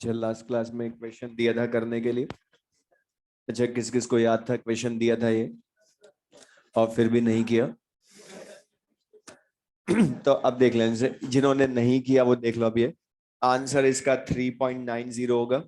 चल last class में एक क्वेश्चन दिया था करने के लिए। अच्छा, किस किस को याद था क्वेश्चन दिया था ये और फिर भी नहीं किया? तो अब देख लें, जिन्होंने नहीं किया वो देख लो। अब ये आंसर इसका 3.90 होगा।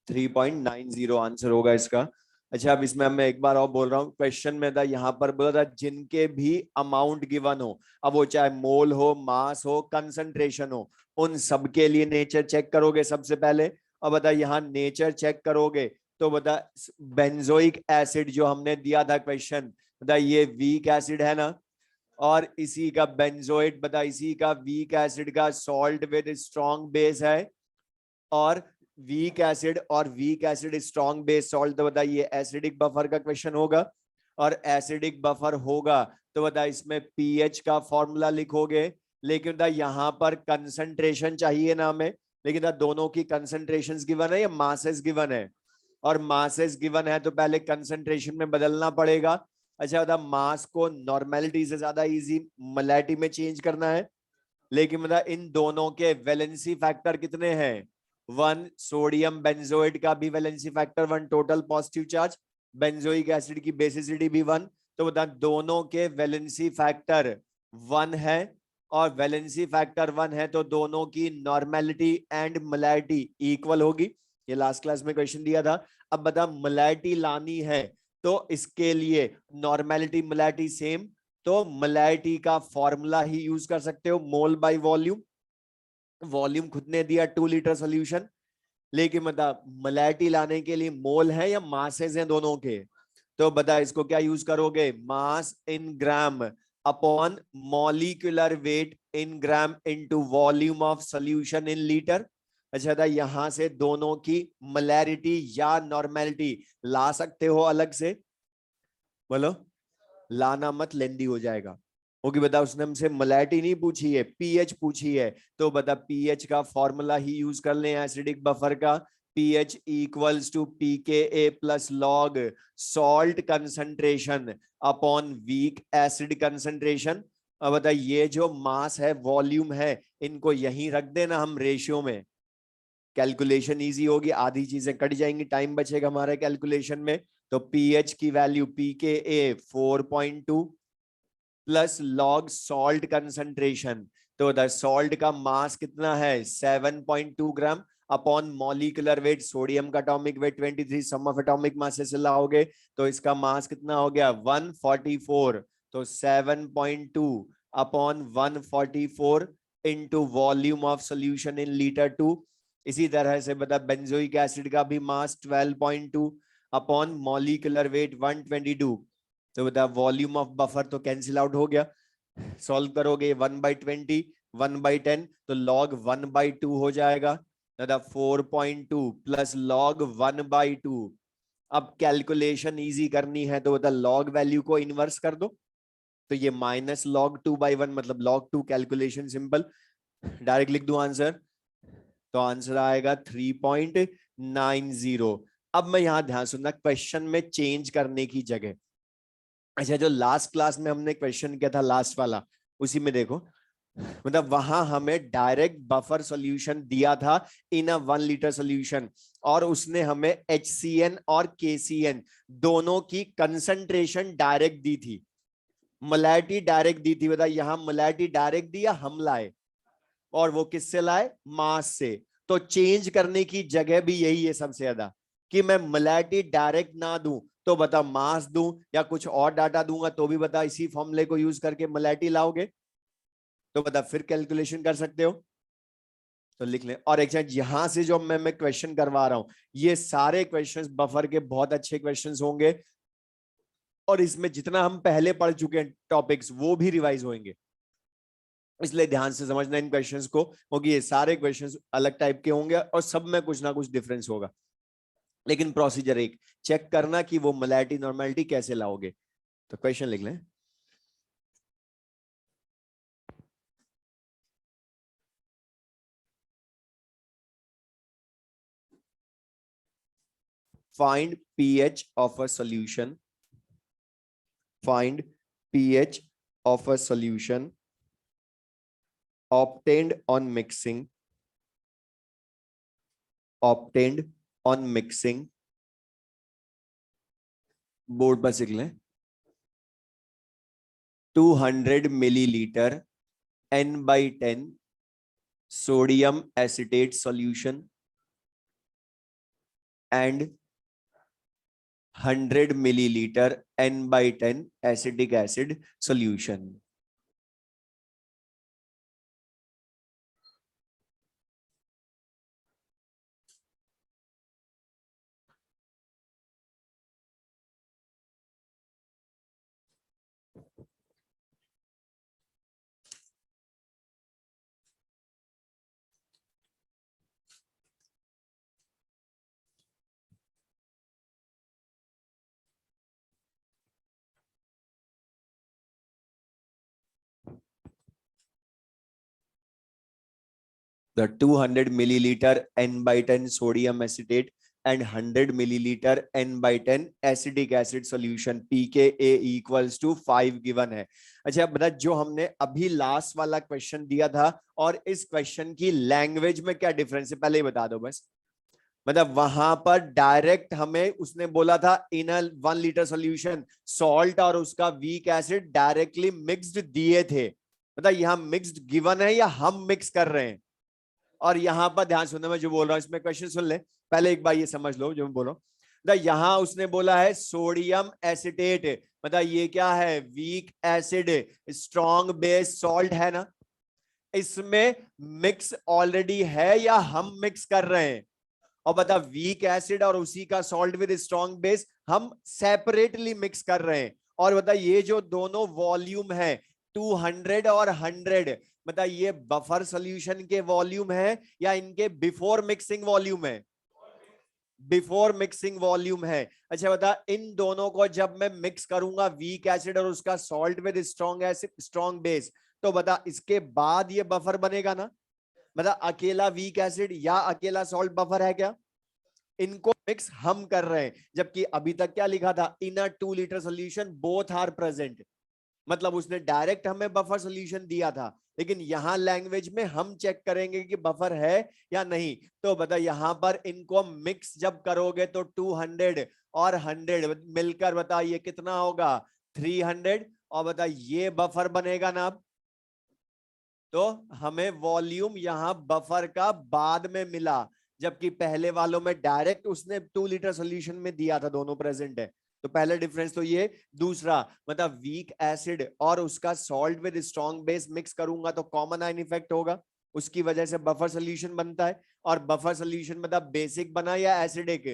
3.90 आंसर होगा इसका। अच्छा, अब इसमें मैं एक बार और बोल रहा हूँ, क्वेश्चन में था यहाँ पर बोला था जिनके भी अमाउंट गिवन हो, अब वो चाहे मोल हो, मास हो, कंसंट्रेशन हो, उन सबके लिए नेचर चेक करोगे सबसे पहले। और बता यहाँ नेचर चेक करोगे तो बता बेंजोइक एसिड जो हमने दिया था क्वेश्चन, बता ये वीक एसिड है ना, और इसी का बेंजोइट बता इसी का वीक एसिड का सॉल्ट विद स्ट्रॉन्ग बेस है। और weak acid strong base salt, तो बता ये एसिडिक बफर का क्वेश्चन होगा। और एसिडिक बफर होगा तो बता इसमें पीएच का फॉर्मूला लिखोगे। लेकिन बता यहाँ पर कंसंट्रेशन चाहिए ना हमें, लेकिन बता दोनों की कंसंट्रेशंस गिवन है या मासेस गिवन है? और मासेस गिवन है तो पहले कंसंट्रेशन में बदलना पड़ेगा। अच्छा बता मास को नॉर्मेलिटी से ज्यादा इजी मोलैरिटी में चेंज करना है। लेकिन मतलब इन दोनों के वैलेंसी फैक्टर कितने हैं? 1। सोडियम बेंजोइड का भी valency factor 1, total positive charge. Benzoic acid की बेसिसिटी भी 1। तो बता दोनों के वैलेंसी फैक्टर 1 है, और वैलेंसी फैक्टर 1 है तो दोनों की नॉर्मेलिटी एंड मोलैरिटी इक्वल होगी। ये लास्ट क्लास में क्वेश्चन दिया था। अब बता मोलैरिटी लानी है तो इसके लिए नॉर्मेलिटी मोलैरिटी सेम, तो मोलैरिटी का फॉर्मूला ही यूज कर सकते हो, मोल बाय वॉल्यूम। वॉल्यूम खुद ने दिया 2 लीटर सोल्यूशन, लेकिन बता मोलैरिटी लाने के लिए मोल है या मासेस हैं दोनों के? तो बता इसको क्या यूज करोगे, mass in gram upon molecular weight in gram into volume of solution in litre. अच्छा था, यहां से दोनों की मोलैरिटी या नॉर्मेलिटी ला सकते हो अलग से? बोलो, लाना मत, लेंदी हो जाएगा। ओके बता, उसने हमसे मोलैरिटी नहीं पूछी है, पीएच पूछी है। तो बता पीएच का फॉर्मूला ही यूज कर लें एसिडिक बफर का। PH equals to pKa plus log salt concentration upon weak acid concentration. अब बता ये जो मास है, वॉल्यूम है, इनको यहीं रख देना हम रेशियो में, कैलकुलेशन इजी होगी, आधी चीजें कट जाएंगी, टाइम बचेगा हमारे कैलकुलेशन में। तो पीएच की value pKa 4.2 plus log salt concentration, तो द सॉल्ट का मास कितना है 7.2 gram upon molecular weight, sodium का atomic weight 23, sum of atomic masses से लाओगे तो इसका मास कितना हो गया 144। तो 7.2 upon 144 into volume of solution in litre 2। इसी तरह से बता बेंजोइक एसिड का भी मास 12.2 अपॉन मॉलिक्यूलर वेट 122। तो बता वॉल्यूम ऑफ बफर तो कैंसिल आउट हो गया, सॉल्व करोगे 1/20 1/10 तो लॉग 1/2 हो जाएगा। दादा 4.2 प्लस लॉग 1/2। अब कैलकुलेशन इजी करनी है तो बता लॉग वैल्यू को इनवर्स कर दो, तो ये माइनस लॉग 2/1 मतलब लॉग 2। कैलकुलेशन सिंपल, डायरेक्ट लिख दो आंसर, तो आंसर आएगा 3.90। अब मैं यहां ध्यान सुनना, क्वेश्चन में चेंज करने की जगह, अच्छा जो लास्ट क्लास में हमने क्वेश्चन किया था लास्ट वाला, उसी में देखो, मतलब वहां हमें डायरेक्ट बफर सॉल्यूशन दिया था इन अ 1 लीटर सॉल्यूशन, और उसने हमें HCN और KCN दोनों की कंसंट्रेशन डायरेक्ट दी थी, मोलैरिटी डायरेक्ट दी थी। बता यहां मोलैरिटी डायरेक्ट दी या हम लाए, और वो किससे लाए, मास से। तो चेंज करने की जगह भी यही है सबसे ज्यादा, कि मैं मोलैरिटी डायरेक्ट ना दूं तो बता मास दूं या कुछ और डाटा दूंगा तो भी बता इसी फॉर्मूले को यूज करके मोलैरिटी लाओगे, तो बता फिर कैलकुलेशन कर सकते हो। तो लिख ले। और एक यहां से जो मैं क्वेश्चन करवा रहा हूं, ये सारे क्वेश्चंस बफर के बहुत अच्छे क्वेश्चंस होंगे, और इसमें जितना हम पहले पढ़ चुके हैं टॉपिक्स वो भी रिवाइज होंगे, इसलिए ध्यान से समझना इन क्वेश्चंस को, क्योंकि ये सारे क्वेश्चंस अलग टाइप के होंगे और सब में कुछ ना कुछ डिफरेंस होगा। लेकिन प्रोसीजर एक, चेक करना कि वो मोलैरिटी नॉर्मेलिटी कैसे लाओगे। तो क्वेश्चन लिख लें। Find pH of a solution. Find pH of a solution obtained on mixing. Obtained on mixing. Board पर लिख लें। 200 milliliter N/10 sodium acetate solution and 100 milliliter N/10 acetic acid solution. The 200 milliliter N/10 sodium acetate and 100 milliliter N/10 acetic acid solution pKa equals to 5 given है। अच्छा बता, जो हमने अभी last वाला क्वेश्चन दिया था और इस क्वेश्चन की लैंग्वेज में क्या डिफरेंस है पहले ही बता दो बस। मतलब वहां पर डायरेक्ट हमें उसने बोला था in a 1 litre solution salt और उसका वीक एसिड डायरेक्टली मिक्स्ड दिए थे। मतलब यहाँ मिक्स्ड गिवन है या हम मिक्स कर रहे हैं। और यहां पर ध्यान सुनना, मैं जो बोल रहा हूं इसमें क्वेश्चन सुन ले, पहले एक बार ये समझ लो जो मैं बोल रहा हूं। यहां उसने बोला है सोडियम एसिटेट, मतलब ये क्या है, weak acid, strong base salt है ना। इसमें मिक्स ऑलरेडी है या हम मिक्स कर रहे हैं। और बता वीक एसिड और उसी का सॉल्ट विद स्ट्रॉन्ग बेस हम सेपरेटली मिक्स कर रहे हैं। और बता ये जो दोनों वॉल्यूम है 200 और 100, मतलब ये बफर सॉल्यूशन के वॉल्यूम है या इनके बिफोर मिक्सिंग वॉल्यूम है। बिफोर मिक्सिंग वॉल्यूम है। अच्छा बता, इन दोनों को जब मैं मिक्स करूंगा वीक एसिड और उसका salt with strong acid strong base, तो बता इसके बाद ये बफर बनेगा ना। मतलब अकेला वीक एसिड या अकेला सॉल्ट बफर है क्या। इनको मिक्स हम कर रहे हैं, जबकि अभी तक क्या लिखा था, in a 2 litre solution both are present. मतलब उसने डायरेक्ट हमें बफर सोल्यूशन दिया था, लेकिन यहां लैंग्वेज में हम चेक करेंगे कि बफर है या नहीं। तो बता यहां पर इनको मिक्स जब करोगे तो 200 और 100 मिलकर बता ये कितना होगा 300। और बता ये बफर बनेगा ना। अब तो हमें वॉल्यूम यहां बफर का बाद में मिला, जबकि पहले वालों में डायरेक्ट उसने 2 लीटर सोल्यूशन में दिया था, दोनों प्रेजेंट है। तो पहला डिफरेंस तो ये। दूसरा मतलब वीक एसिड और उसका salt with strong base mix करूंगा तो कॉमन आयन इफेक्ट होगा, उसकी वजह से बफर सोल्यूशन बनता है। और बफर सोल्यूशन मतलब बेसिक बना या एसिडिक,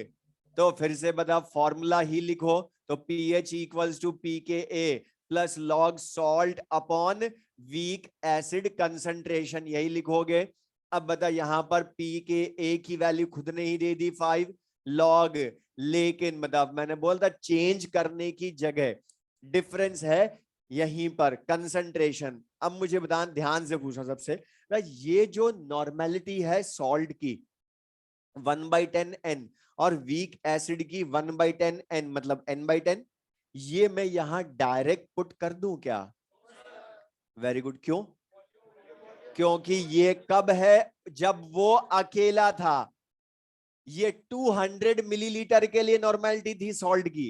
तो फिर से बता फॉर्मूला ही लिखो। तो pH equals to pKa plus log salt upon weak acid concentration, यही लिखोगे। अब बता यहां पर पी के ए की वैल्यू खुद ने ही दे दी 5 लॉग, लेकिन मतलब मैंने बोला था चेंज करने की जगह डिफरेंस है यहीं पर कंसंट्रेशन। अब मुझे बता, ध्यान से पूछा सबसे, ये जो नॉर्मेलिटी है सॉल्ट की 1/10 n और वीक एसिड की 1/10 n मतलब n/10, ये मैं यहां डायरेक्ट पुट कर दूं क्या। Very good. क्यों? क्योंकि ये कब है, जब वो अकेला था। ये 200 मिलीलीटर के लिए नॉर्मेलिटी थी सॉल्ट की,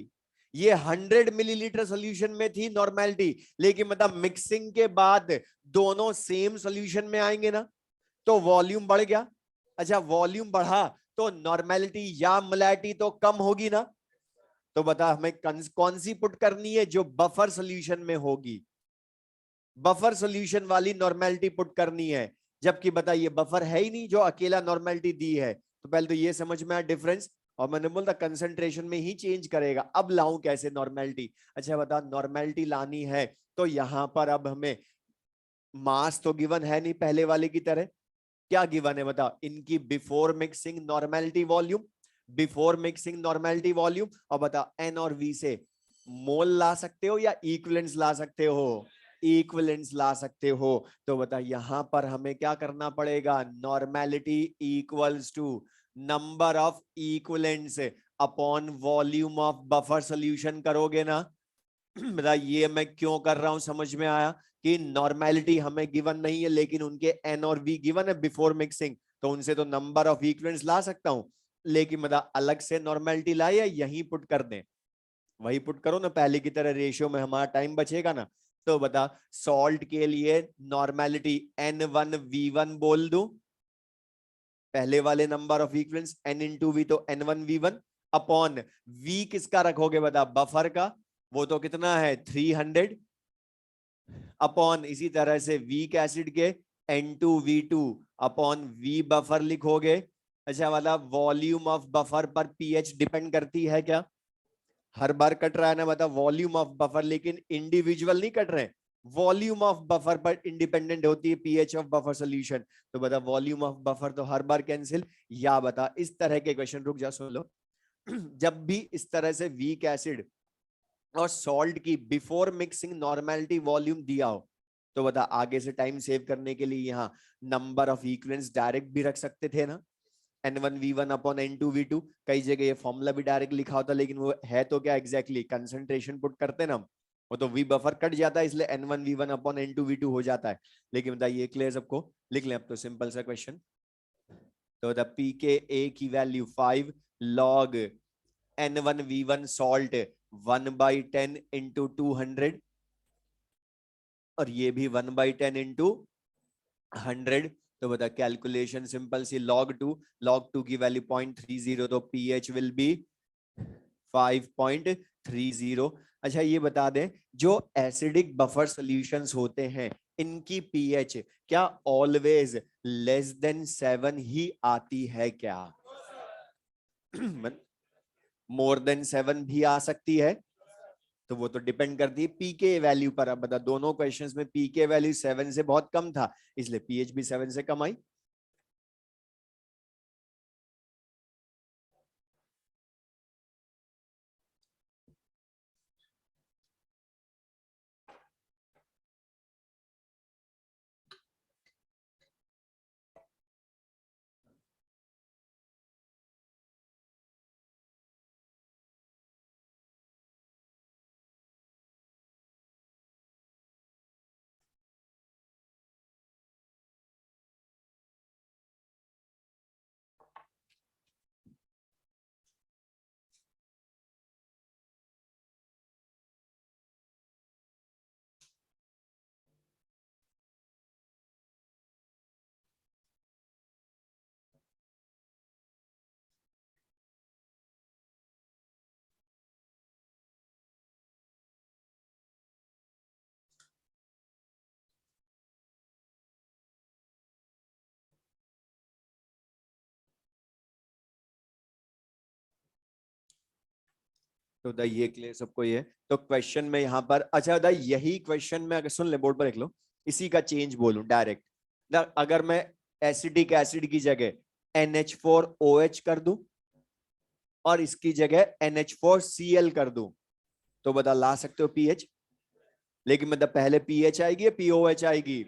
ये 100 मिलीलीटर सोल्यूशन में थी नॉर्मेलिटी, लेकिन मतलब मिक्सिंग के बाद दोनों सेम सोल्यूशन में आएंगे ना, तो वॉल्यूम बढ़ गया। अच्छा वॉल्यूम बढ़ा तो नॉर्मेलिटी या मोलैरिटी तो कम होगी ना। तो बता हमें कौन सी पुट करनी है जो बफर सोल्यूशन में होगी, बफर सोल्यूशन वाली नॉर्मेलिटी पुट करनी है, जबकि बता ये बफर है ही नहीं जो अकेला नॉर्मेलिटी दी है। तो पहले तो ये समझ में आया डिफरेंस, और मैंने बोला कंसंट्रेशन में ही चेंज करेगा। अब लाऊं कैसे नॉर्मेलिटी? अच्छा बता, नॉर्मेलिटी लानी है तो यहां पर अब हमें मास तो गिवन है नहीं पहले वाले की तरह। क्या गिवन है बता? इनकी before mixing normality volume, before mixing normality volume. और बता एन और वी से मोल ला सकते हो या इक्विवेलेंस ला सकते हो? इक्विवेलेंस ला सकते हो। तो बता यहां पर हमें क्या करना पड़ेगा? Normality equals to number of equivalents upon volume of buffer solution करोगे ना। बता ये मैं क्यों कर रहा हूं, समझ में आया? कि नॉर्मेलिटी हमें गिवन नहीं है लेकिन उनके एन और वी गिवन है बिफोर मिक्सिंग, तो उनसे तो नंबर ऑफ इक्विवेलेंट्स ला सकता हूं, लेकिन बता अलग से नॉर्मेलिटी लाए या यहीं पुट कर दें? वही पुट करो ना, पहले की तरह रेशियो में हमारा टाइम बचेगा ना। तो बता सॉल्ट के लिए नॉर्मेलिटी N1V1 बोल दूं, पहले वाले number of equivalents N into V तो N1V1 अपॉन V किसका रखोगे बता? बफर का, वो तो कितना है 300 अपॉन इसी तरह से वीक एसिड के N2V2 अपॉन V बफर लिखोगे। अच्छा वाला वॉल्यूम ऑफ बफर पर पीएच डिपेंड करती है क्या? हर बार कट रहा है ना बता वॉल्यूम ऑफ बफर, लेकिन इंडिविजुअल नहीं कट रहे, वॉल्यूम ऑफ बफर पर इंडिपेंडेंट होती है पीएच ऑफ बफर सॉल्यूशन। तो बता वॉल्यूम ऑफ बफर तो हर बार कैंसिल। या बता इस तरह के क्वेश्चन, रुक जा सुन लो, जब भी इस तरह से वीक एसिड और सॉल्ट की बिफोर मिक्सिंग नॉर्मेलिटी वॉल्यूम दिया हो, तो बता आगे से टाइम सेव करने के लिए यहाँ नंबर ऑफ इक्विवेलेंट्स डायरेक्ट भी रख सकते थे ना, N1V1 अपॉन N2V2। कई जगह ये फॉर्मूला भी डायरेक्ट लिखा होता, लेकिन वो है तो क्या एग्जैक्टली कंसंट्रेशन पुट करते ना हम, वो तो V बफर कट जाता है इसलिए N1V1 अपॉन N2V2 हो जाता है। लेकिन बताइए क्लियर सबको? लिख लें अब तो सिंपल सा क्वेश्चन। तो द pKa की value 5 log N1V1 salt 1/10 into 200, और ये भी 1/10 इंटू 100। तो बता कैलकुलेशन सिंपल सी, log 2 की वैल्यू 0.30, तो pH विल बी 5.30। अच्छा ये बता दें, जो एसिडिक बफर सॉल्यूशंस होते हैं इनकी पीएच क्या ऑलवेज लेस देन 7 ही आती है क्या? मोर देन 7 भी आ सकती है, तो वो तो डिपेंड करती है पीके वैल्यू पर। अब बता दोनों क्वेश्चंस में पीके वैल्यू 7 से बहुत कम था, इसलिए पीएच भी 7 से कम आई। तो दा ये क्लियर सबको ये? तो क्वेश्चन में यहाँ पर, अच्छा दा यही क्वेश्चन में अगर सुन ले बोर्ड पर लिख लो, इसी का चेंज बोलूं डायरेक्ट, अगर मैं एसिडिक एसिड की जगह NH4OH कर दूं और इसकी जगह NH4Cl कर दूं, तो बता ला सकते हो पीएच? लेकिन मतलब पहले पीएच आएगी या पीओएच आएगी?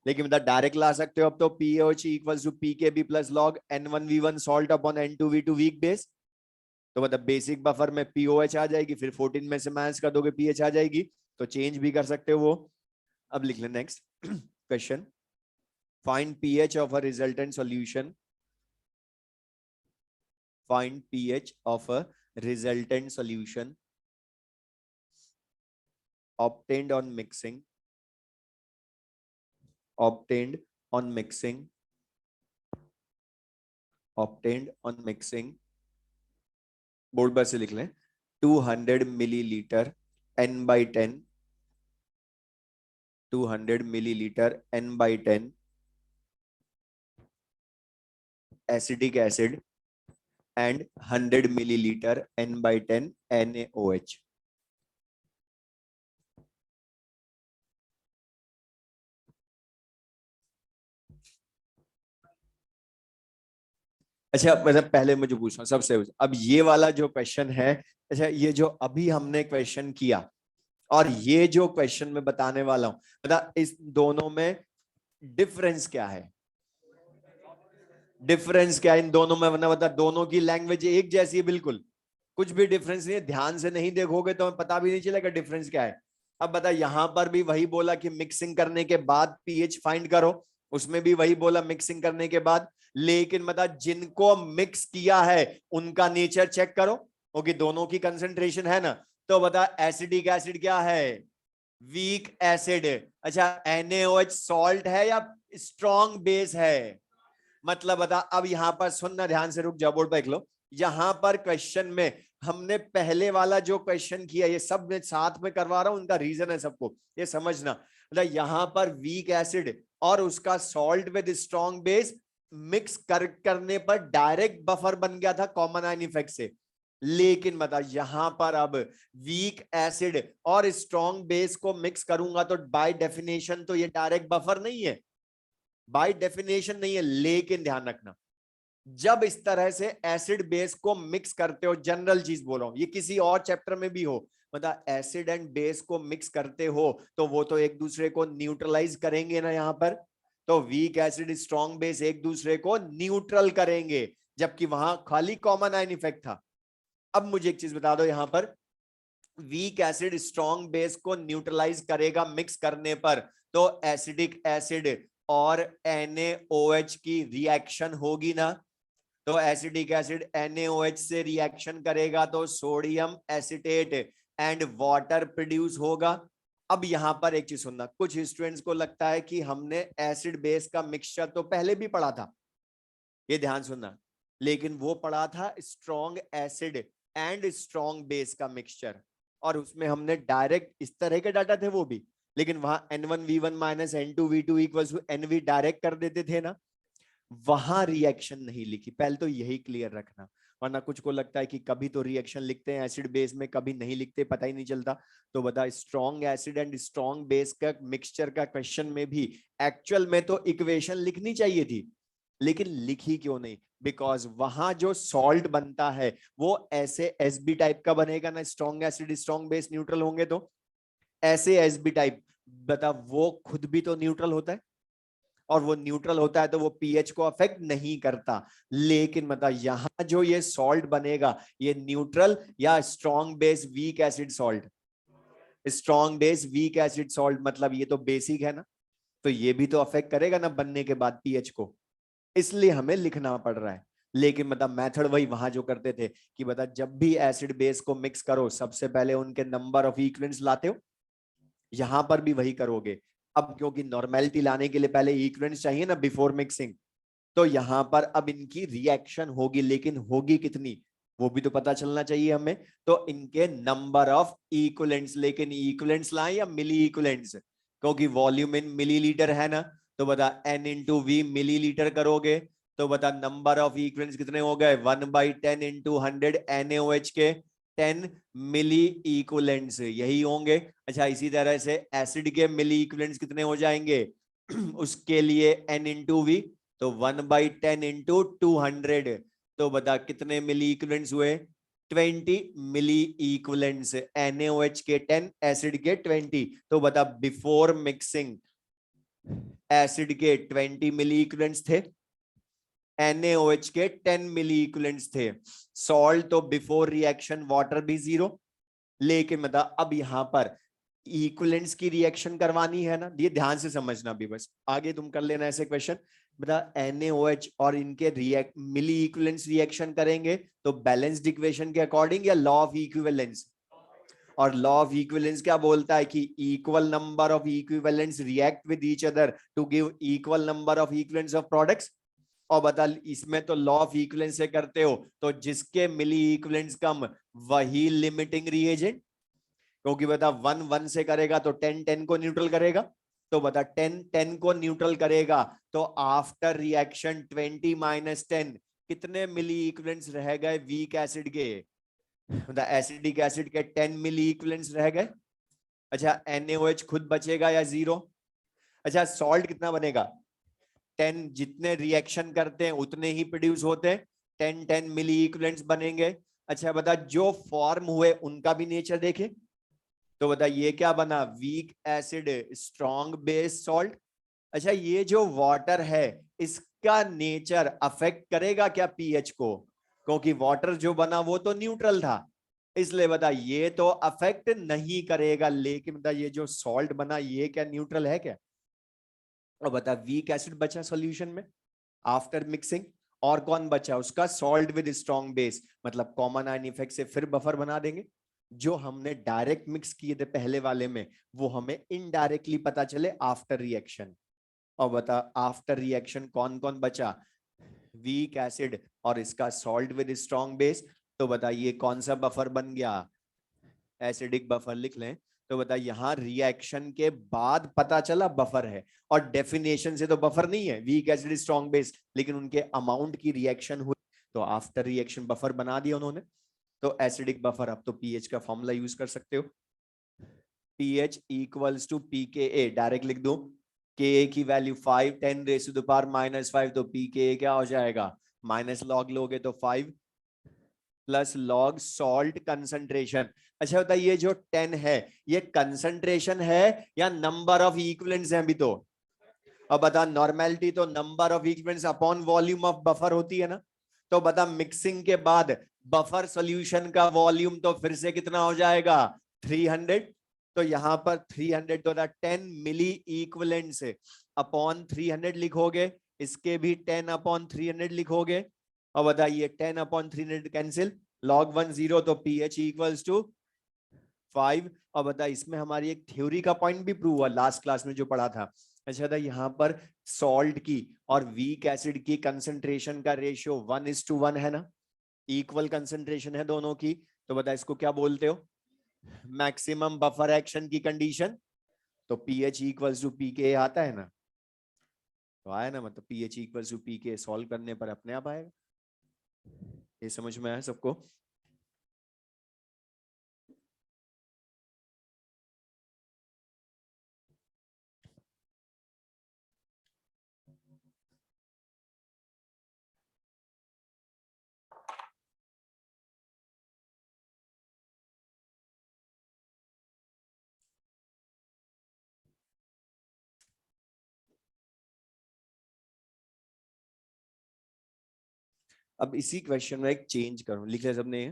लेकिन मतलब डायरेक्ट ला सकते हो अब तो, pOH equals to pKb plus log N1V1 salt upon N2V2 weak base. तो मतलब बेसिक बफर में पीओएच आ जाएगी, फिर 14 में से माइनस कर दोगे पीएच आ जाएगी, तो चेंज भी कर सकते हो वो। अब लिख ले next question, find pH of a resultant solution, find pH of a resultant solution obtained on mixing, obtained on mixing, obtained on mixing, board पर से लिख लें, 200 millilitre n/10, 200 millilitre n/10 acetic acid and 100 milliliter n/10 NaOH. अच्छा, मतलब पहले मुझे पूछना सबसे, अब ये वाला जो क्वेश्चन है, अच्छा ये जो अभी हमने क्वेश्चन किया और ये जो क्वेश्चन में बताने वाला हूं, मतलब इस दोनों में डिफरेंस क्या है? डिफरेंस क्या है इन दोनों में? वरना बता, दोनों की लैंग्वेज एक जैसी है बिल्कुल, कुछ भी डिफरेंस नहीं है। ध्यान से नहीं देखोगे तो पता भी नहीं चलेगा डिफरेंस क्या है। अब बता, यहां पर भी वही बोला कि मिक्सिंग करने के बाद पीएच फाइंड करो, उसमें भी वही बोला मिक्सिंग करने के बाद, लेकिन बता जिनको मिक्स किया है उनका नेचर चेक करो, क्योंकि दोनों की कंसेंट्रेशन है ना। तो बता एसिडिक एसिड क्या है? Weak acid. अच्छा, NaOH सॉल्ट है या स्ट्रॉन्ग बेस है? मतलब बता, अब यहां पर सुनना ध्यान से, रुक जा, बोर्ड पर देख लो। यहां पर क्वेश्चन में हमने पहले वाला जो क्वेश्चन किया, ये सब मैं साथ में करवा रहा हूं, उनका रीजन है सबको, ये समझना। मतलब यहां पर वीक एसिड और उसका salt with strong base mix करने पर डायरेक्ट बफर बन गया था कॉमन आयन इफेक्ट से। लेकिन बता यहां पर अब वीक एसिड और स्ट्रॉन्ग बेस को मिक्स करूंगा तो बाय डेफिनेशन तो ये डायरेक्ट बफर नहीं है, बाय डेफिनेशन नहीं है। लेकिन ध्यान रखना, जब इस तरह से एसिड बेस को मिक्स करते हो, जनरल चीज बोल रहा हूं, ये किसी और चैप्टर में भी हो, मतलब एसिड एंड बेस को मिक्स करते हो तो वो तो एक दूसरे को न्यूट्रलाइज करेंगे ना। यहां पर तो वीक एसिड स्ट्रॉन्ग बेस एक दूसरे को न्यूट्रल करेंगे, जबकि वहां खाली कॉमन आयन इफेक्ट था। अब मुझे एक चीज बता दो, यहां पर वीक एसिड स्ट्रॉन्ग बेस को न्यूट्रलाइज करेगा मिक्स करने पर, तो एसिडिक एसिड और NaOH की रिएक्शन होगी ना। तो एसिडिक एसिड NaOH से रिएक्शन करेगा तो sodium acetate and water produce होगा। अब यहां पर एक चीज सुनना, कुछ स्टूडेंट्स को लगता है कि हमने एसिड बेस का मिक्सचर तो पहले भी पढ़ा था, ये ध्यान सुनना, लेकिन वो पढ़ा था strong acid and strong base का मिक्सचर, और उसमें हमने डायरेक्ट इस तरह के डाटा थे वो भी, लेकिन वहां N1V1 minus N2V2 equal to NV direct कर देते थे ना, वहां रिएक्शन नहीं लिखी। पहले तो यही क्लियर रखना, वरना कुछ को लगता है कि कभी तो रिएक्शन लिखते हैं एसिड बेस में, कभी नहीं लिखते, पता ही नहीं चलता। तो बता, strong acid and strong base का मिक्सचर का क्वेश्चन में भी एक्चुअल में तो इक्वेशन लिखनी चाहिए थी, लेकिन लिखी क्यों नहीं? बिकॉज वहां जो सॉल्ट बनता है वो ऐसे एसबी टाइप का बनेगा ना, strong acid strong base neutral होंगे तो ऐसे एसबी टाइप। बता, वो खुद भी तो न्यूट्रल होता है, और वो न्यूट्रल होता है तो वो पीएच को अफेक्ट नहीं करता। लेकिन मतलब यहां जो ये सॉल्ट बनेगा, ये न्यूट्रल या strong base weak acid salt? Strong base weak acid salt, मतलब ये तो बेसिक है ना, तो ये भी तो अफेक्ट करेगा ना बनने के बाद पीएच को, इसलिए हमें लिखना पड़ रहा है। लेकिन मतलब मेथड वही वहां जो करते थे कि बता, जब भी एसिड बेस को मिक्स करो सबसे पहले उनके नंबर ऑफ इक्विवेलेंट्स लाते हो, यहां पर भी वही करोगे। अब क्योंकि नॉर्मेलिटी लाने के लिए पहले इक्विवेलेंट्स चाहिए ना बिफोर मिक्सिंग, तो यहां पर अब इनकी रिएक्शन होगी, लेकिन होगी कितनी वो भी तो पता चलना चाहिए हमें। तो इनके नंबर ऑफ इक्विवेलेंट्स, लेकिन इक्विवेलेंट्स लाएं या मिली इक्विवेलेंट्स, क्योंकि वॉल्यूम इन मिलीलीटर है ना। तो बता N/V मिलीलीटर करोगे तो बता नंबर ऑफ इक्विवेलेंट्स कितने हो गए? 1/10 × 100 NaOH के 10 मिली इक्विवेलेंट्स यही होंगे। अच्छा, इसी तरह से एसिड के मिली इक्विवेलेंट्स कितने हो जाएंगे उसके लिए N/V, तो 1/10 × 200, तो बता कितने मिली इक्विवेलेंट्स हुए? 20 मिली इक्विवेलेंट्स, NaOH के 10 एसिड के 20। तो बता बिफोर मिक्सिंग एसिड के 20 मिली इक्विवेलेंट्स थे, NaOH के 10 मिली इक्विवेलेंट्स थे। सॉल्ट तो बिफोर रिएक्शन वाटर भी 0, लेकिन मतलब अब यहां पर इक्विवेलेंट्स की रिएक्शन करवानी है ना, ये ध्यान से समझना भी, बस आगे तुम कर लेना ऐसे क्वेश्चन। बता NaOH और इनके रिएक्ट मिली इक्विवेलेंट्स रिएक्शन करेंगे तो बैलेंस्ड इक्वेशन के अकॉर्डिंग या लॉ ऑफ इक्विवेलेंस? और लॉ ऑफ इक्विवेलेंस क्या बोलता है कि equal number of equivalents react with each other to give equal number of equivalents of products. और बता इसमें तो लॉ ऑफ इक्विवेलेंस से करते हो, तो जिसके मिली इक्विवेलेंस कम वही लिमिटिंग रिएजेंट, क्योंकि बता 1 1 से करेगा तो 10 10 को न्यूट्रल करेगा, तो बता 10 10 को न्यूट्रल करेगा, तो आफ्टर रिएक्शन 20 - 10 कितने मिली इक्विवेलेंस रह गए वीक एसिड के, मतलब एसिडिक एसिड के 10 मिली इक्विवेलेंस रह गए। अच्छा NaOH खुद बचेगा या 0? अच्छा सॉल्ट कितना बनेगा, 10, जितने रिएक्शन करते हैं उतने ही प्रोड्यूस होते हैं, 10 10 मिली इक्विवेलेंट्स बनेंगे। अच्छा बता जो फॉर्म हुए उनका भी नेचर देखे, तो बता ये क्या बना, weak acid strong base salt. अच्छा ये जो वाटर है इसका नेचर अफेक्ट करेगा क्या पीएच को, क्योंकि वाटर जो बना वो तो न्यूट्रल था, इसलिए बता ये तो अफेक्ट नहीं करेगा, लेकिन बता ये जो सॉल्ट बना ये क्या न्यूट्रल है क्या? और बता वीक एसिड बचा सॉल्यूशन में आफ्टर मिक्सिंग, और कौन बचा उसका, सॉल्ट विद स्ट्रॉन्ग बेस, मतलब कॉमन आयन इफेक्ट से फिर बफर बना देंगे। जो हमने डायरेक्ट मिक्स किए थे पहले वाले में वो हमें इनडायरेक्टली पता चले आफ्टर रिएक्शन। और बता आफ्टर रिएक्शन कौन कौन बचा, वीक एसिड और इसका सॉल्ट विद स्ट्रॉन्ग बेस, तो बताइए कौन सा बफर बन गया, एसिडिक बफर लिख लें। तो बता यहां रिएक्शन के बाद पता चला बफर है, और डेफिनेशन से तो बफर नहीं है, वीक एसिड स्ट्रॉन्ग बेस, लेकिन उनके अमाउंट की रिएक्शन हुई तो आफ्टर रिएक्शन बफर बना दिया उन्होंने, तो एसिडिक बफर। अब तो पीएच का फॉर्मूला यूज कर सकते हो, pH equals to pKa, direct लिख दो, Ka की value 5 10 raise to the power -5, तो pKa क्या हो जाएगा, माइनस लॉग लोगे तो 5 प्लस लॉग सॉल्ट कंसंट्रेशन। अच्छा बताइए ये जो 10 है ये कंसंट्रेशन है या नंबर ऑफ इक्विवेलेंट्स हैं अभी तो? अब बता नॉर्मेलिटी तो number of equivalents upon volume of buffer होती है ना, तो बता मिक्सिंग के बाद बफर सॉल्यूशन का वॉल्यूम तो फिर से कितना हो जाएगा 300, तो यहां पर 300 तो 10 मिली इक्विवेलेंट्स अपॉन 300 लिखोगे, इसके भी 10 अपॉन 300 लिखोगे, और बताइए 10 अपॉन 300 कैंसिल, log 1 0, तो pH इक्वल्स टू 5। और बता इसमें हमारी एक थ्योरी का पॉइंट भी प्रूव हुआ लास्ट क्लास में जो पढ़ा था। अच्छा था यहाँ पर सॉल्ट की और वीक एसिड की कंसंट्रेशन का रेशियो 1:1 है ना, इक्वल कंसंट्रेशन है दोनों की, तो बता इसको क्या बोलते हो, मैक्सिमम बफर एक्शन की कंडीशन, तो pH इक्वल्स टू pK आता है ना, तो आया ना, मतलब pH equals to pK solve करने पर अपने आप आएगा। ये समझ में आया सबको? अब इसी क्वेश्चन में एक चेंज करूं, लिख लिया सबने ये,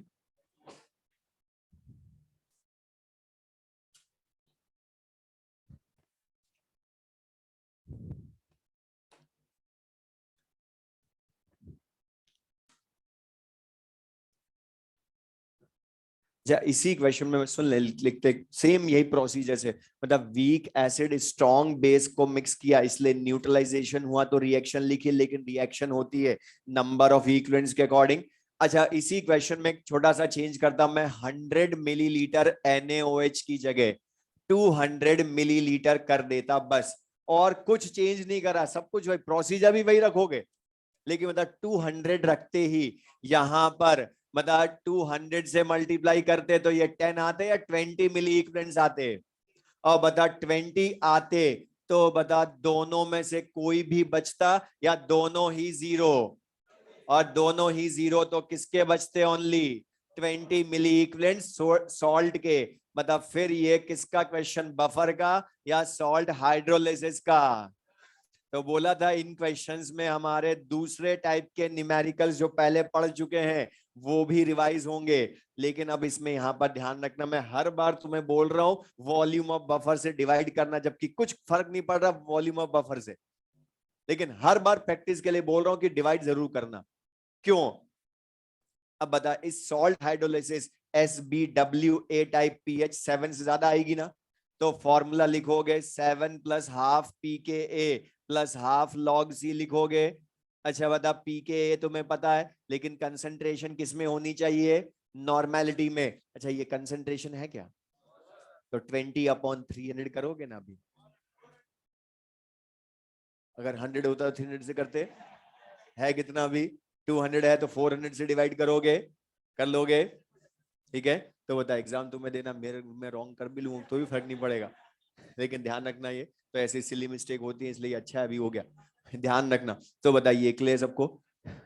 इसी क्वेश्चन में सुन ले, लिखते सेम यही प्रोसीजर से, मतलब वीक एसिड स्ट्रॉन्ग बेस को मिक्स किया इसलिए न्यूट्रलाइजेशन हुआ, तो रिएक्शन लिखी, लेकिन रिएक्शन होती है नंबर ऑफ इक्विवेलेंट्स के अकॉर्डिंग। अच्छा इसी क्वेश्चन में एक छोटा सा चेंज करता, मैं 100 मिलीलीटर NaOH की जगह 200 मिलीलीटर कर देता बस, और कुछ चेंज नहीं करा, सब कुछ वही प्रोसीजर भी वही रखोगे, लेकिन मतलब 200 रखते ही यहां पर मतलब 200 से मल्टीप्लाई करते तो ये 10 आते या 20 मिली इक्विवेलेंट्स आते, और बता 20 आते तो बता दोनों में से कोई भी बचता या दोनों ही जीरो, और दोनों ही जीरो तो किसके बचते, ओनली 20 मिली इक्विवेलेंट्स सॉल्ट के, मतलब फिर ये किसका क्वेश्चन, बफर का या सॉल्ट हाइड्रोलिसिस का? तो बोला था इन क्वेश्चंस में हमारे दूसरे टाइप के न्यूमेरिकल्स जो पहले पढ़ चुके हैं वो भी रिवाइज होंगे, लेकिन अब इसमें यहां पर ध्यान रखना, मैं हर बार तुम्हें बोल रहा हूं वॉल्यूम ऑफ बफर से डिवाइड करना, जबकि कुछ फर्क नहीं पड़ रहा वॉल्यूम ऑफ बफर से, लेकिन हर बार प्रैक्टिस के लिए बोल रहा हूं कि डिवाइड जरूर करना। क्यों? अब बता इस salt hydrolysis SbWa type pH 7 से ज्यादा आएगी ना, तो फॉर्मूला लिखोगे 7 + ½ pKa + ½ log C लिखोगे, अच्छा बता पी के ए तुम्हें पता है, लेकिन कंसंट्रेशन किस में होनी चाहिए? नॉर्मेलिटी में। अच्छा ये कंसंट्रेशन है क्या? तो 20/300 करोगे ना अभी? अगर 100 होता तो 300 से करते। है कितना अभी? 200 है तो 400 से डिवाइड करोगे, कर लोगे? ठीक है। तो बता एग्जाम तुम्हें देना, मेरे मैं रॉन्ग कर भी लूँ तो भी फर्क नहीं पड़ेगा, लेकिन ध्यान रखना ये तो ऐसी सिली मिस्टेक होती है, इसलिए अच्छा है अभी हो गया, ध्यान रखना। तो बताइए क्लियर सबको?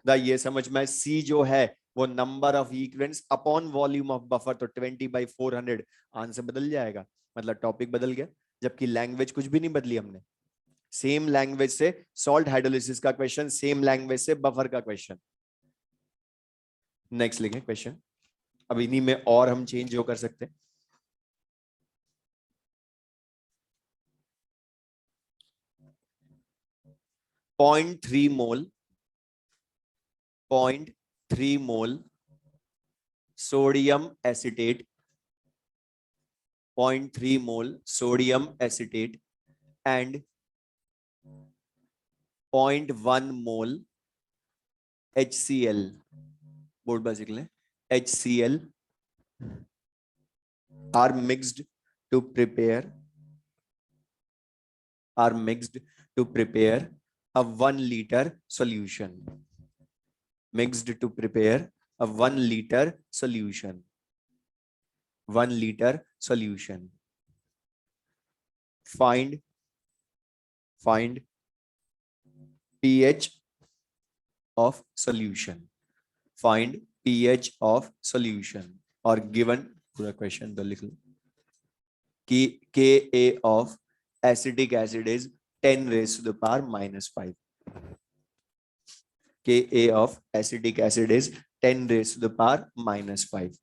ये समझ में, सी जो है वो number of equivalents upon volume of buffer, तो 20/400 आंसर बदल जाएगा, मतलब टॉपिक बदल गया, जबकि लैंग्वेज कुछ भी नहीं बदली हमने। सेम लैंग्वेज से सॉल्ट हाइड्रोलिसिस का क्वेश्चन, सेम लैंग्वेज से बफर का क्वेश्चन। नेक्स्ट लिखें क्वेश्चन, अब इन्हीं में और हम चेंज जो कर सकते हैं। 0.3 मोल, 0.3 मोल sodium acetate, 0.3 mole sodium acetate and 0.1 mole HCl, board पर लिख लें, HCl are mixed to prepare a 1 liter solution, mixed to prepare a 1 liter solution, 1 liter solution. Find pH of solution, find pH of solution, और given पूरा question तो लिख लो कि Ka of acetic acid is 10 raised to the power -5. Ka of acetic acid is 10 raised to the power -5.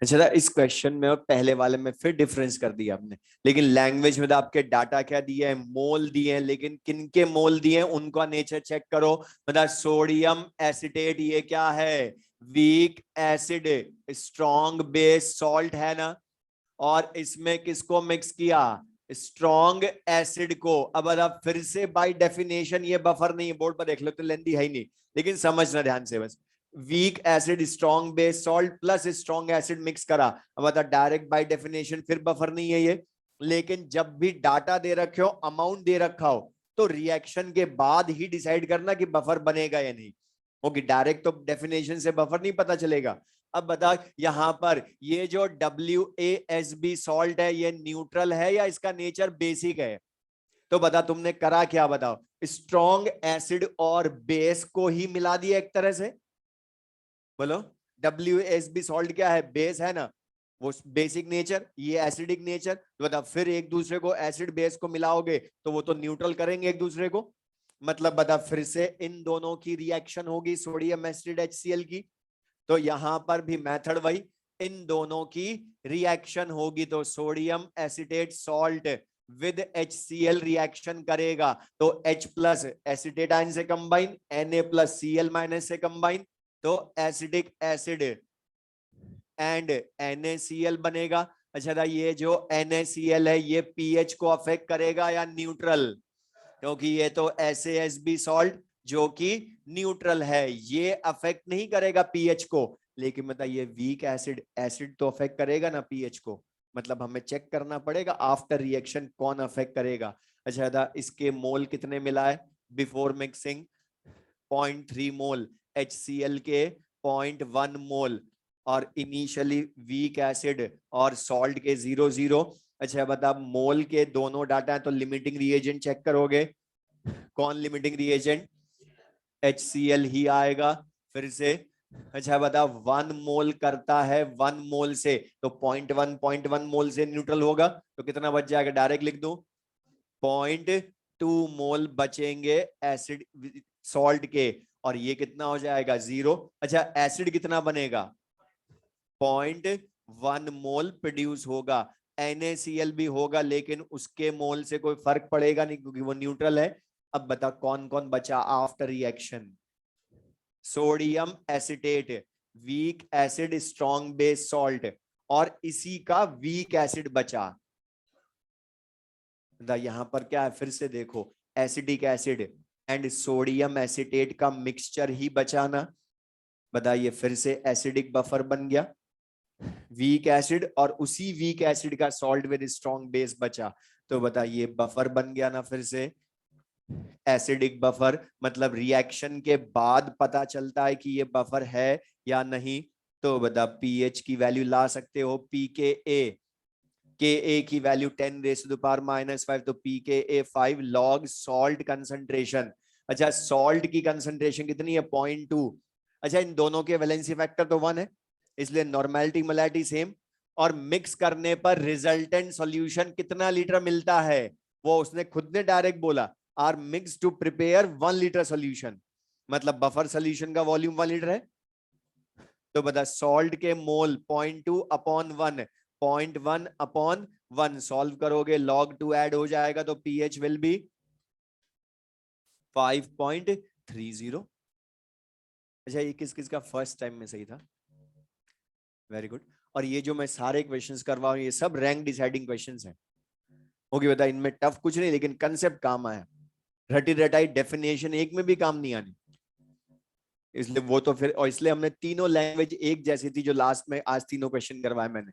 अच्छा इस question में और पहले वाले में फिर डिफरेंस कर दिया आपने, लेकिन लैंग्वेज में तो आपके डाटा क्या दिए हैं? मोल दिए हैं, लेकिन किन के मोल दिए हैं उनका नेचर चेक करो। मतलब सोडियम एसिटेट ये क्या है? Weak acid, strong base salt है ना, और इसमें किसको मिक्स किया? स्ट्रॉन्ग एसिड को। अब फिर से बाय डेफिनेशन ये बफर नहीं है, बोर्ड पर देख लो तो लेंदी है ही नहीं, लेकिन समझना ध्यान से बस। Weak acid strong base salt plus strong acid mix करा, अब बता डायरेक्ट बाय डेफिनेशन फिर बफर नहीं है ये। लेकिन जब भी डाटा दे रखे हो, अमाउंट दे रखा हो, तो रिएक्शन के बाद ही डिसाइड करना कि बफर बनेगा या नहीं। ओके, डायरेक्ट तो डेफिनेशन से बफर नहीं पता चलेगा। अब बता यहां पर ये जो WASB सॉल्ट है ये न्यूट्रल है या इसका नेचर बेसिक है? तो बता तुमने करा क्या, बताओ? स्ट्रॉन्ग एसिड और बेस को ही मिला दिया एक तरह से। बोलो, WASB सॉल्ट क्या है? बेस है ना, वो बेसिक नेचर, ये एसिडिक नेचर। तो बता फिर एक दूसरे को एसिड बेस को मिलाओगे तो वो तो न्यूट्रल करेंगे एक दूसरे को, मतलब बता फिर से इन दोनों की रिएक्शन होगी सोडियम एसिड HCl की। तो यहां पर भी मेथड वही, इन दोनों की रिएक्शन होगी, तो sodium acetate salt with HCl reaction करेगा, तो H प्लस एसिटेट आयन से कंबाइन, Na+Cl- से कंबाइन, तो एसिडिक एसिड एंड NaCl बनेगा। अच्छा ये जो NaCl है ये pH को अफेक्ट करेगा या न्यूट्रल? क्योंकि ये तो SASB सॉल्ट जो कि न्यूट्रल है, ये अफेक्ट नहीं करेगा पीएच को, लेकिन मतलब ये वीक एसिड, एसिड तो अफेक्ट करेगा ना पीएच को, मतलब हमें चेक करना पड़ेगा आफ्टर रिएक्शन कौन अफेक्ट करेगा। अच्छा इसके मोल कितने मिला है बिफोर मिक्सिंग? 0.3 मोल HCl के, 0.1 मोल, और इनिशियली वीक एसिड और सॉल्ट के 0.0। अच्छा बता मोल के दोनों डाटा है तो लिमिटिंग रिएजेंट चेक करोगे, कौन लिमिटिंग रिएजेंट? HCl ही आएगा फिर से। अच्छा बता, 1 मोल करता है 1 मोल से, तो 0.1 मोल से न्यूट्रल होगा, तो कितना बच जाएगा, डायरेक्ट लिख दूं, 0.2 मोल बचेंगे एसिड सॉल्ट के, और ये कितना हो जाएगा 0। अच्छा एसिड कितना बनेगा, 0.1 मोल प्रोड्यूस होगा, NaCl भी होगा, लेकिन उसके मोल से कोई फर्क पड़ेगा नहीं क्योंकि वो न्यूट्रल है। अब बता कौन कौन बचा after reaction, sodium acetate, weak acid strong base salt, और इसी का वीक एसिड बचा। यहां पर क्या है, फिर से देखो, acidic acid and sodium acetate का मिक्सचर ही बचा ना, बताइए, फिर से एसिडिक बफर बन गया, वीक एसिड और उसी वीक एसिड का सॉल्ट विद स्ट्रॉन्ग बेस बचा, तो बताइए बफर बन गया ना फिर से, एसिडिक बफर, मतलब रिएक्शन के बाद पता चलता है कि ये बफर है या नहीं। तो बता पीएच की वैल्यू ला सकते हो, pKa, Ka की वैल्यू 10⁻⁻⁵, तो pKa 5 लॉग सॉल्ट कंसंट्रेशन। अच्छा सॉल्ट की कंसंट्रेशन कितनी है, 0.2। अच्छा इन दोनों के वैलेंसी फैक्टर तो 1 है, इसलिए नॉर्मेलिटी मोलैरिटी सेम, और मिक्स करने पर रिजल्टेंट सॉल्यूशन कितना लीटर मिलता है, वो उसने खुद ने डायरेक्ट बोला, are mix to prepare 1 litre solution, मतलब बफर सॉल्यूशन का वॉल्यूम 1 लीटर है। तो बता सॉल्ट के मोल 0.2/1, 0.1/1 सॉल्व करोगे, log 2 ऐड हो जाएगा, तो pH विल बी 5.30। अच्छा ये किस किस का फर्स्ट टाइम में सही था, वेरी गुड। और ये जो मैं सारे क्वेश्चंस करवा रहा हूं ये सब रैंक डिसाइडिंग क्वेश्चंस हैं, होगी बता, इनमें टफ कुछ नहीं, लेकिन कंसेप्ट काम आया, रटी रटाई डेफिनेशन एक में भी काम नहीं आनी, इसलिए वो तो फिर, और इसलिए हमने तीनों लैंग्वेज एक जैसी थी जो लास्ट में आज तीनों क्वेश्चन करवाए मैंने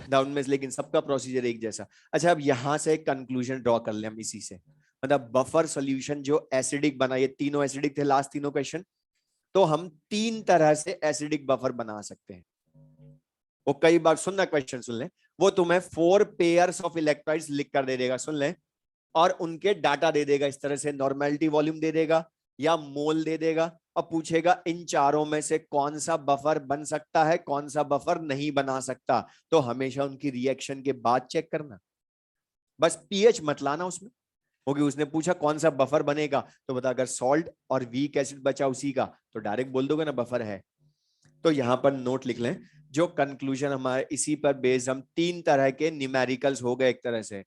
डाउन में, लेकिन सबका प्रोसीजर एक जैसा। अच्छा अब यहां से एक कंक्लूजन ड्रॉ कर ले हम इसी से, मतलब बफर सॉल्यूशन जो एसिडिक बना, ये तीनों एसिडिक थे लास्ट तीनों क्वेश्चन, तो हम 3 तरह से एसिडिक बफर बना सकते हैं। वो कई बार सुनना, क्वेश्चन सुन ले, वो तुम्हें 4 पेयर्स ऑफ इलेक्ट्रोलाइट्स लिख कर दे देगा, सुन ले, और उनके डाटा दे देगा, इस तरह से नॉर्मेलिटी वॉल्यूम दे देगा या मोल दे देगा, और पूछेगा इन चारों में से कौन सा बफर बन सकता है, कौन सा बफर नहीं बना सकता, तो हमेशा उनकी रिएक्शन के बाद चेक करना, बस पीएच मत लाना उसमें, क्योंकि उसने पूछा कौन सा बफर बनेगा, तो बता अगर सॉल्ट और वीक एसिड बचा उसी का, तो डायरेक्ट बोल दोगे ना बफर है। तो यहां पर नोट लिख लें, जो कंक्लूजन हमारे इसी पर बेस्ड, हम 3 तरह के न्यूमेरिकल्स हो गए एक तरह से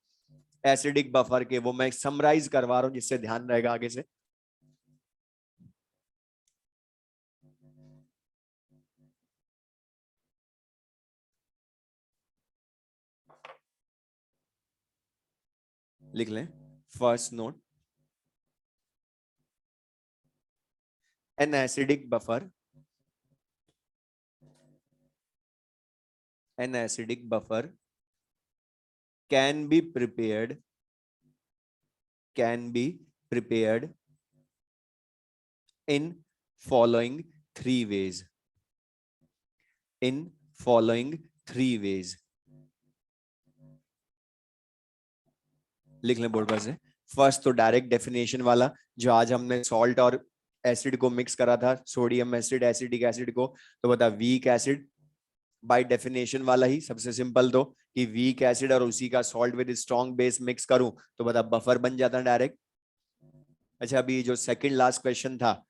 एसिडिक बफर के, वो मैं समराइज करवा रहा हूं जिससे ध्यान रहेगा आगे से। लिख लें, first note, an acidic buffer, an acidic buffer can be prepared, can be prepared in following 3 ways, in following 3 ways। लिख लें बोर्ड पर से। फर्स्ट तो डायरेक्ट डेफिनेशन वाला, जो आज हमने सॉल्ट और एसिड को मिक्स करा था, सोडियम एसिड एसिडिक एसिड को, तो बता वीक एसिड बाय डेफिनेशन वाला ही, सबसे सिंपल तो कि वीक एसिड और उसी का salt with strong base mix करूं, तो बता बफर बन जाता डायरेक्ट। अच्छा अभी जो सेकंड लास्ट क्वेश्चन था,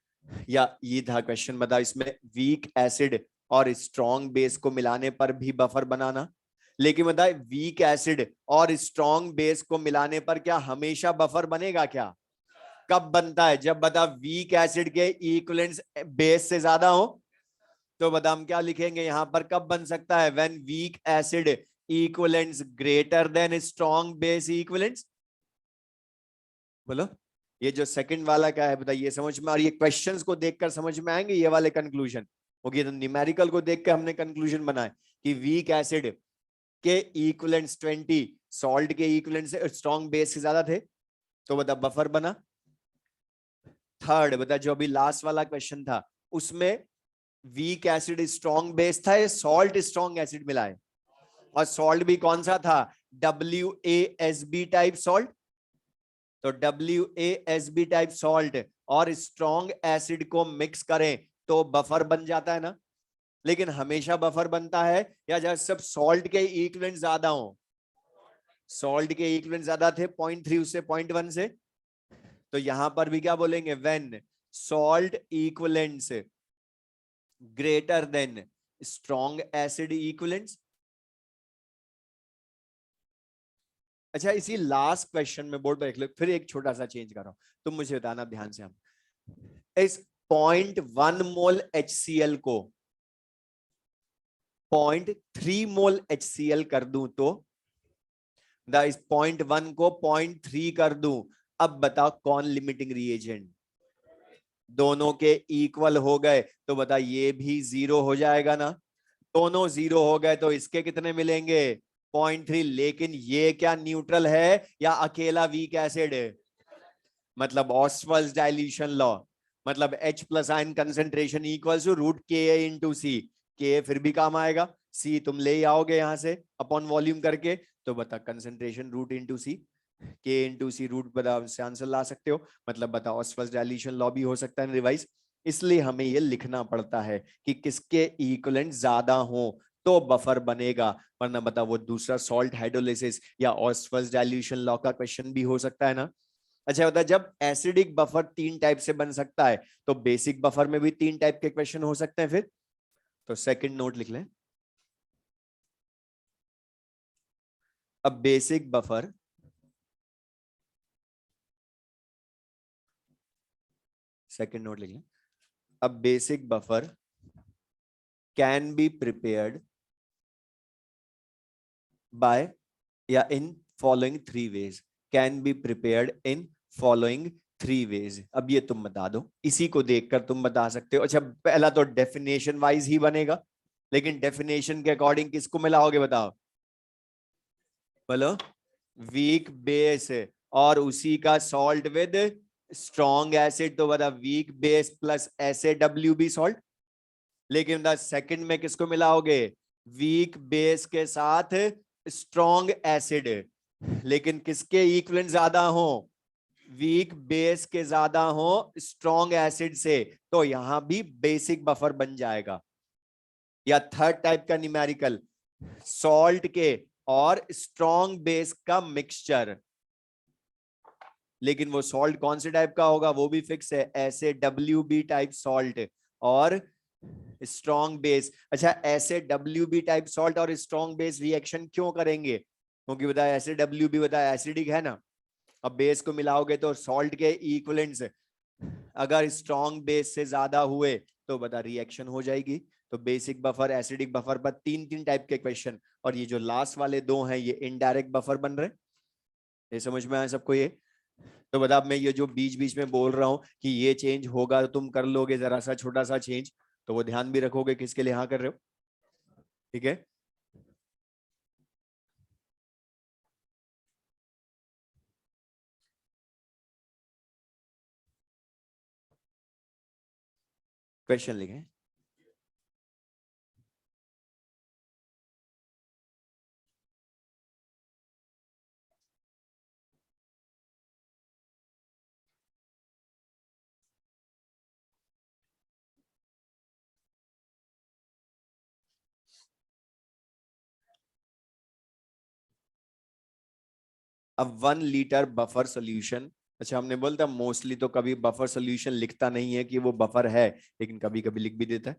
या ये था क्वेश्चन, बता इसमें वीक एसिड और स्ट्रॉन्ग बेस को मिलाने पर भी बफर बनाना, लेकिन बता वीक एसिड और स्ट्रॉन्ग बेस को मिलाने पर क्या हमेशा बफर बनेगा क्या, कब बनता है, जब बता वीक एसिड के इक्विवेलेंस बेस से ज्यादा हो, तो बता हम क्या लिखेंगे यहां पर, कब बन सकता है, when weak acid equivalence greater than strong base equivalence. बोलो ये जो सेकंड वाला क्या है बताइए, समझ में, और ये क्वेश्चंस को देखकर समझ में आएंगे ये वाले कंक्लूजन, ओके, तो न्यूमेरिकल को देखकर हमने कंक्लूजन बनाए कि वीक एसिड के इक्विवेलेंट्स 20 सॉल्ट के इक्विवेलेंट से स्ट्रॉन्ग बेस से ज्यादा थे, तो बता बफर बना। थर्ड बता जो अभी लास्ट वाला क्वेश्चन था, उसमें वीक एसिड स्ट्रॉन्ग बेस था, सॉल्ट स्ट्रॉन्ग एसिड मिला है, और सॉल्ट भी कौन सा था, WaSb टाइप सॉल्ट, तो WaSb टाइप सॉल्ट और स्ट्रॉन्ग एसिड को मिक्स करें तो बफर बन जाता है ना। लेकिन हमेशा बफर बनता है या जब सब सॉल्ट के इक्विवेलेंट ज्यादा हो, सॉल्ट के इक्विवेलेंट ज्यादा थे 0.3 उससे 0.1 से, तो यहां पर भी क्या बोलेंगे, when salt equivalents greater than strong acid equivalents. अच्छा, इसी लास्ट क्वेश्चन में बोर्ड पर देख लो, फिर एक छोटा सा चेंज कर रहा हूं, तुम मुझे बताना ध्यान से। हम इस 0.1 मोल HCl को 0.3 मोल HCl कर दूं तो इस 0.1 को 0.3 कर दूं, अब बताओ कौन लिमिटिंग रिएजेंट। दोनों के इक्वल हो गए तो बता ये भी 0 हो जाएगा ना। दोनों 0 हो गए तो इसके कितने मिलेंगे, 0.3। लेकिन ये क्या न्यूट्रल है या अकेला वीक एसिड है, मतलब ऑस्वाल्ड्स डाइल्यूशन लॉ, मतलब H plus ion concentration equals to root K into C. के फिर भी काम आएगा, सी तुम ले आओगे यहां से अपॉन वॉल्यूम करके, तो बता कंसेंट्रेशन रूट इंटू सी, के इंटू सी रूट बता से आंसर ला सकते हो। मतलब बता ऑस्वाल्ड्स डाइल्यूशन लॉ भी हो सकता है रिवाइज। इसलिए हमें ये लिखना पड़ता है कि किसके इक्विवेलेंट ज्यादा हो तो बफर बनेगा, वरना बता वो दूसरा सॉल्ट हाइड्रोलिसिस या ऑस्वाल्ड्स डाइल्यूशन लॉ का क्वेश्चन भी हो सकता है ना। अच्छा होता है जब एसिडिक बफर 3 टाइप से बन सकता है, तो बेसिक बफर में भी 3 टाइप के क्वेश्चन हो सकते हैं फिर। तो सेकंड नोट लिख लें। अब बेसिक बफर सेकंड नोट लिख लें। अब basic buffer can be prepared by या in following 3 ways, can be prepared in following 3 ways. अब ये तुम बता दो, इसी को देखकर तुम बता सकते हो। अच्छा पहला तो डेफिनेशन वाइज ही बनेगा, लेकिन डेफिनेशन के अकॉर्डिंग किसको मिलाओगे बताओ, बोलो, वीक बेस और उसी का सॉल्ट विद स्ट्रॉन्ग एसिड, तो बता weak base plus SaWb salt. लेकिन द सेकंड में किसको मिलाओगे, वीक बेस के साथ स्ट्रॉन्ग एसिड, लेकिन किसके इक्विवेलेंट ज्यादा हो, वीक बेस के ज्यादा हो स्ट्रॉन्ग एसिड से, तो यहां भी बेसिक बफर बन जाएगा। या थर्ड टाइप का न्यूमेरिकल, सॉल्ट के और स्ट्रॉन्ग बेस का मिक्सचर, लेकिन वो सॉल्ट कौन से टाइप का होगा वो भी फिक्स है, SaWb टाइप सॉल्ट और स्ट्रॉन्ग बेस। अच्छा SaWb टाइप सॉल्ट और स्ट्रॉन्ग बेस रिएक्शन क्यों करेंगे, क्योंकि बताया SaWb बताया एसिडिक है ना। अब बेस को मिलाओगे तो सॉल्ट के इक्विवेलेंट्स अगर स्ट्रॉन्ग बेस से ज्यादा हुए तो बता रिएक्शन हो जाएगी। तो बेसिक बफर एसिडिक बफर पर 3 टाइप के क्वेश्चन, और ये जो लास्ट वाले 2 हैं ये इनडायरेक्ट बफर बन रहे। ये समझ में आया सबको ये। तो बता मैं ये जो बीच बीच में बोल रहा हूं कि ये चेंज होगा तो तुम कर लोगे जरा सा छोटा सा चेंज, तो वो ध्यान भी रखोगे किसके लिए हाँ कर रहे हो, ठीक है। क्वेश्चन लिखें। अब 1 लीटर बफर सोल्यूशन, अच्छा हमने बोलता मोस्टली तो कभी बफर सोल्यूशन लिखता नहीं है कि वो बफर है, लेकिन कभी कभी लिख भी देता है।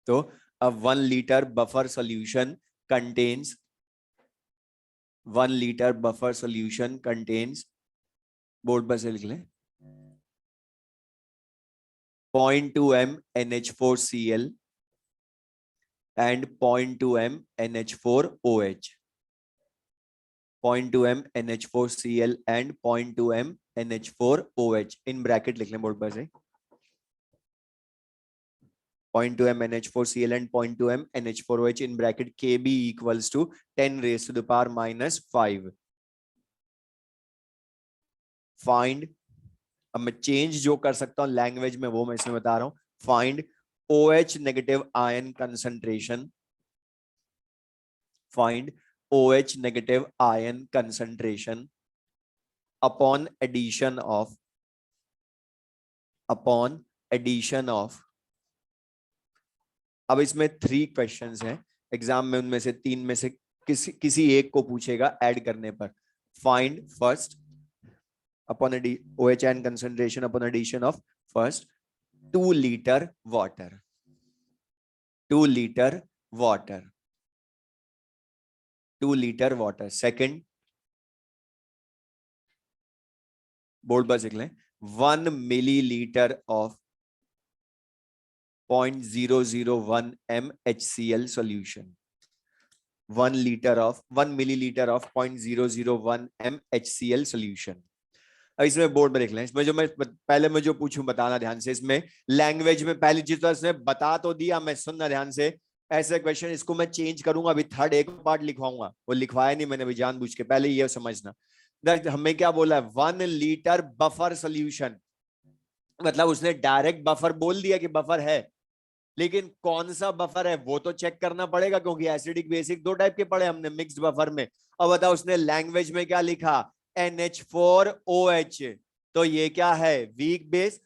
तो अब 1 litre buffer solution contains 1 litre buffer solution contains, board पर से लिख लें, 0.2 m NH4Cl and 0.2 m NH4OH, 0.2 m NH4Cl and 0.2 m NH4OH in bracket लिख लें बोर्ड पर से, 0.2 m NH4Cl and 0.2 m NH4OH in bracket Kb equals to 10 raised to the power minus 5. Find, अब मैं चेंज जो कर सकता हूं लैंग्वेज में वो मैं इसमें बता रहा हूं। Find OH negative ion concentration, find OH negative ion concentration upon addition of अब इसमें 3 क्वेश्चंस हैं एग्जाम में, उनमें से 3 में से किसी एक को पूछेगा ऐड करने पर। Find first upon OH ion concentration upon addition of first 2 liter water. 2 liter water. 2 liter water. Second, board पर लिख लें, 1 milliliter of 0.001 mHCl solution. 1 milliliter of 0.001 mHCl solution. अब इसमें बोर्ड में लिख लें, इसमें जो मैं पहले मैं जो पूछूं बताना ध्यान से। इसमें लैंग्वेज में पहली चीज तो इसने बता तो दिया, मैं सुनना ध्यान से। ऐसे क्वेश्चन इसको मैं चेंज करूंगा, अभी थर्ड एक पार्ट लिखवाऊंगा, वो लिखवाया नहीं मैंने, अभी जानबूझ के। पहले ये समझना, हमें क्या बोला है, 1 लीटर बफर सोल्यूशन, मतलब उसने डायरेक्ट बफर बोल दिया कि बफर है, लेकिन कौन सा बफर है वो तो चेक करना पड़ेगा, क्योंकि एसिडिक बेसिक 2 टाइप के पढ़े हमने मिक्स्ड बफर में। अब बताओ उसने लैंग्वेज में क्या लिखा, NH4OH, तो ये क्या है, वीक बेस,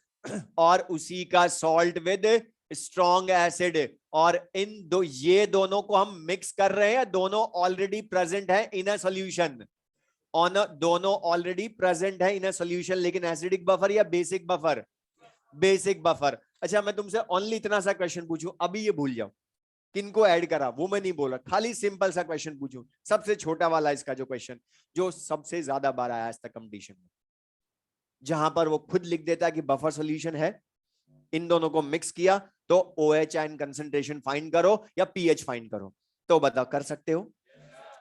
और उसी का सॉल्ट विद स्ट्रॉन्ग एसिड, और ये दोनों को हम मिक्स कर रहे हैं, दोनों ऑलरेडी प्रेजेंट है इन अ सॉल्यूशन, दोनों ऑलरेडी प्रेजेंट है इन अ सॉल्यूशन। लेकिन एसिडिक बफर या बेसिक बफर, बेसिक बफर। अच्छा मैं तुमसे ओनली इतना सा क्वेश्चन पूछूं, अभी ये भूल जाओ किनको ऐड करा वो मैं नहीं बोल रहा, खाली सिंपल सा क्वेश्चन पूछूं, सबसे छोटा वाला इसका जो क्वेश्चन, जो सबसे ज्यादा बार आया आज तक कंपटीशन में, जहां पर वो खुद लिख देता है कि बफर सॉल्यूशन है, इन दोनों को मिक्स किया तो OH आयन कंसंट्रेशन फाइंड करो या pH फाइंड करो, तो बताओ कर सकते हो,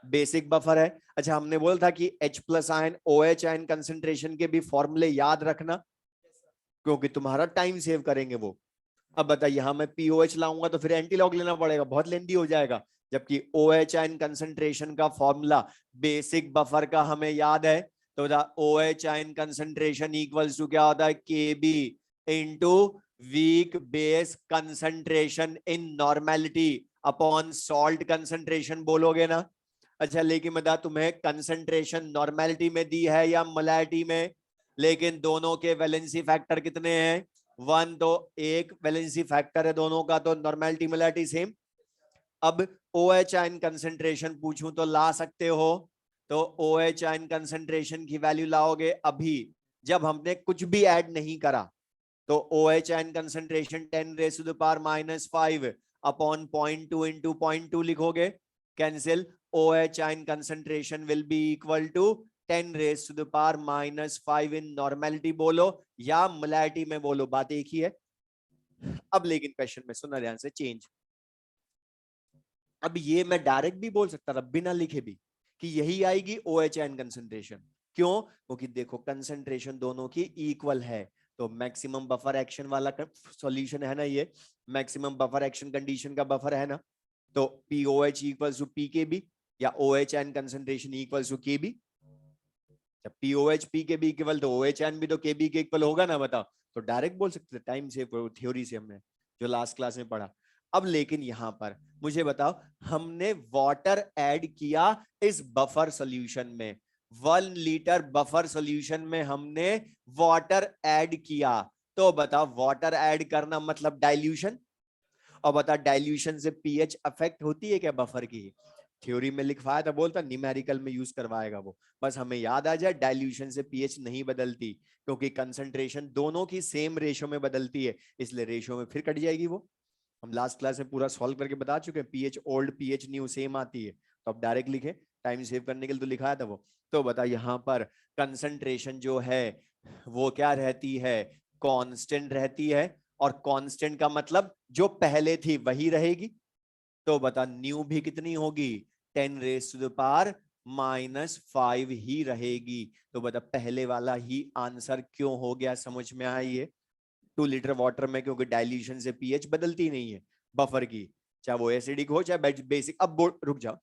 बेसिक बफर है। अच्छा हमने बोला था कि H+ ion OH ion concentration के भी फॉर्मूले याद रखना, क्योंकि तुम्हारा टाइम सेव करेंगे वो। अब बताइए यहां मैं POH लाऊंगा तो फिर एंटीलॉग लेना पड़ेगा, बहुत लेंदी हो जाएगा, जबकि OH आयन कंसंट्रेशन का फॉर्मूला बेसिक बफर का हमें याद है, तो OH ion concentration equals to क्या होता है, KB into weak base concentration in normality upon salt concentration, बोलोगे ना। अच्छा लेकिन बता तुम्हें कंसंट्रेशन नॉर्मेलिटी में दी है या मोलैरिटी में, लेकिन दोनों के वैलेंसी फैक्टर कितने हैं, 1, तो एक वैलेंसी फैक्टर है दोनों का, तो नॉर्मेलिटी मोलैरिटी सेम। अब OH आयन कंसंट्रेशन पूछूं तो ला सकते हो, तो OH आयन कंसंट्रेशन की वैल्यू लाओगे अभी जब हमने कुछ भी ऐड नहीं करा, तो OH ion concentration 10⁻⁻5 upon 0.2 into 0.2 लिखोगे, cancel, OH ion concentration will be equal to 10⁻⁻5 in normality बोलो या मोलैरिटी में बोलो, बात एक ही है। अब लेकिन क्वेश्चन में सुनना ध्यान से, चेंज, अब ये मैं डायरेक्ट भी बोल सकता था बिना लिखे भी कि यही आएगी OH आयन कंसंट्रेशन, क्यों, क्योंकि देखो कंसंट्रेशन दोनों की इक्वल है, तो मैक्सिमम बफर एक्शन वाला सॉल्यूशन है ना, ये मैक्सिमम बफर एक्शन कंडीशन का बफर है ना, तो POH इक्वल्स टू PKB या OH ion concentration equals to KB, जब POH PKB इक्वल तो OH आयन भी तो KB के इक्वल होगा ना, बताओ, तो डायरेक्ट बोल सकते थे, टाइम से थ्योरी से हमने जो लास्ट क्लास में पढ़ा। अब लेकिन यहां पर मुझे बताओ, हमने वाटर ऐड किया इस बफर सॉल्यूशन में, 1 लीटर बफर सॉल्यूशन में हमने वाटर ऐड किया, तो बताओ वाटर ऐड करना मतलब डाइल्यूशन, और बता डाइल्यूशन से पीएच अफेक्ट होती है क्या बफर की, थ्योरी में लिखवाया था, बोलता न्यूमेरिकल में यूज करवाएगा वो, बस हमें याद आ जाए डाइल्यूशन से पीएच नहीं बदलती, क्योंकि कंसंट्रेशन दोनों की सेम रेशो में बदलती है, इसलिए रेशो में फिर कट जाएगी वो, हम लास्ट क्लास में पूरा सॉल्व करके बता चुके हैं, pH old pH new same आती है, तो अब डायरेक्ट लिखे, टाइम सेव करने के लिए तो लिखाया था वो। तो बता यहाँ पर कंसंट्रेशन जो है वो क्या रहती है, कांस्टेंट रहती है, और कांस्टेंट का मतलब जो पहले थी वही रहेगी, तो बता न्यू भी कितनी होगी, 10⁻⁻5 ही रहेगी, तो बता पहले वाला ही आंसर क्यों हो गया, समझ में आई, 2 लीटर वाटर में, क्योंकि डाइल्यूशन से पीएच बदलती नहीं है बफर की, चाहे वो एसिडिक हो चाहे बेसिक। अब रुक जाओ,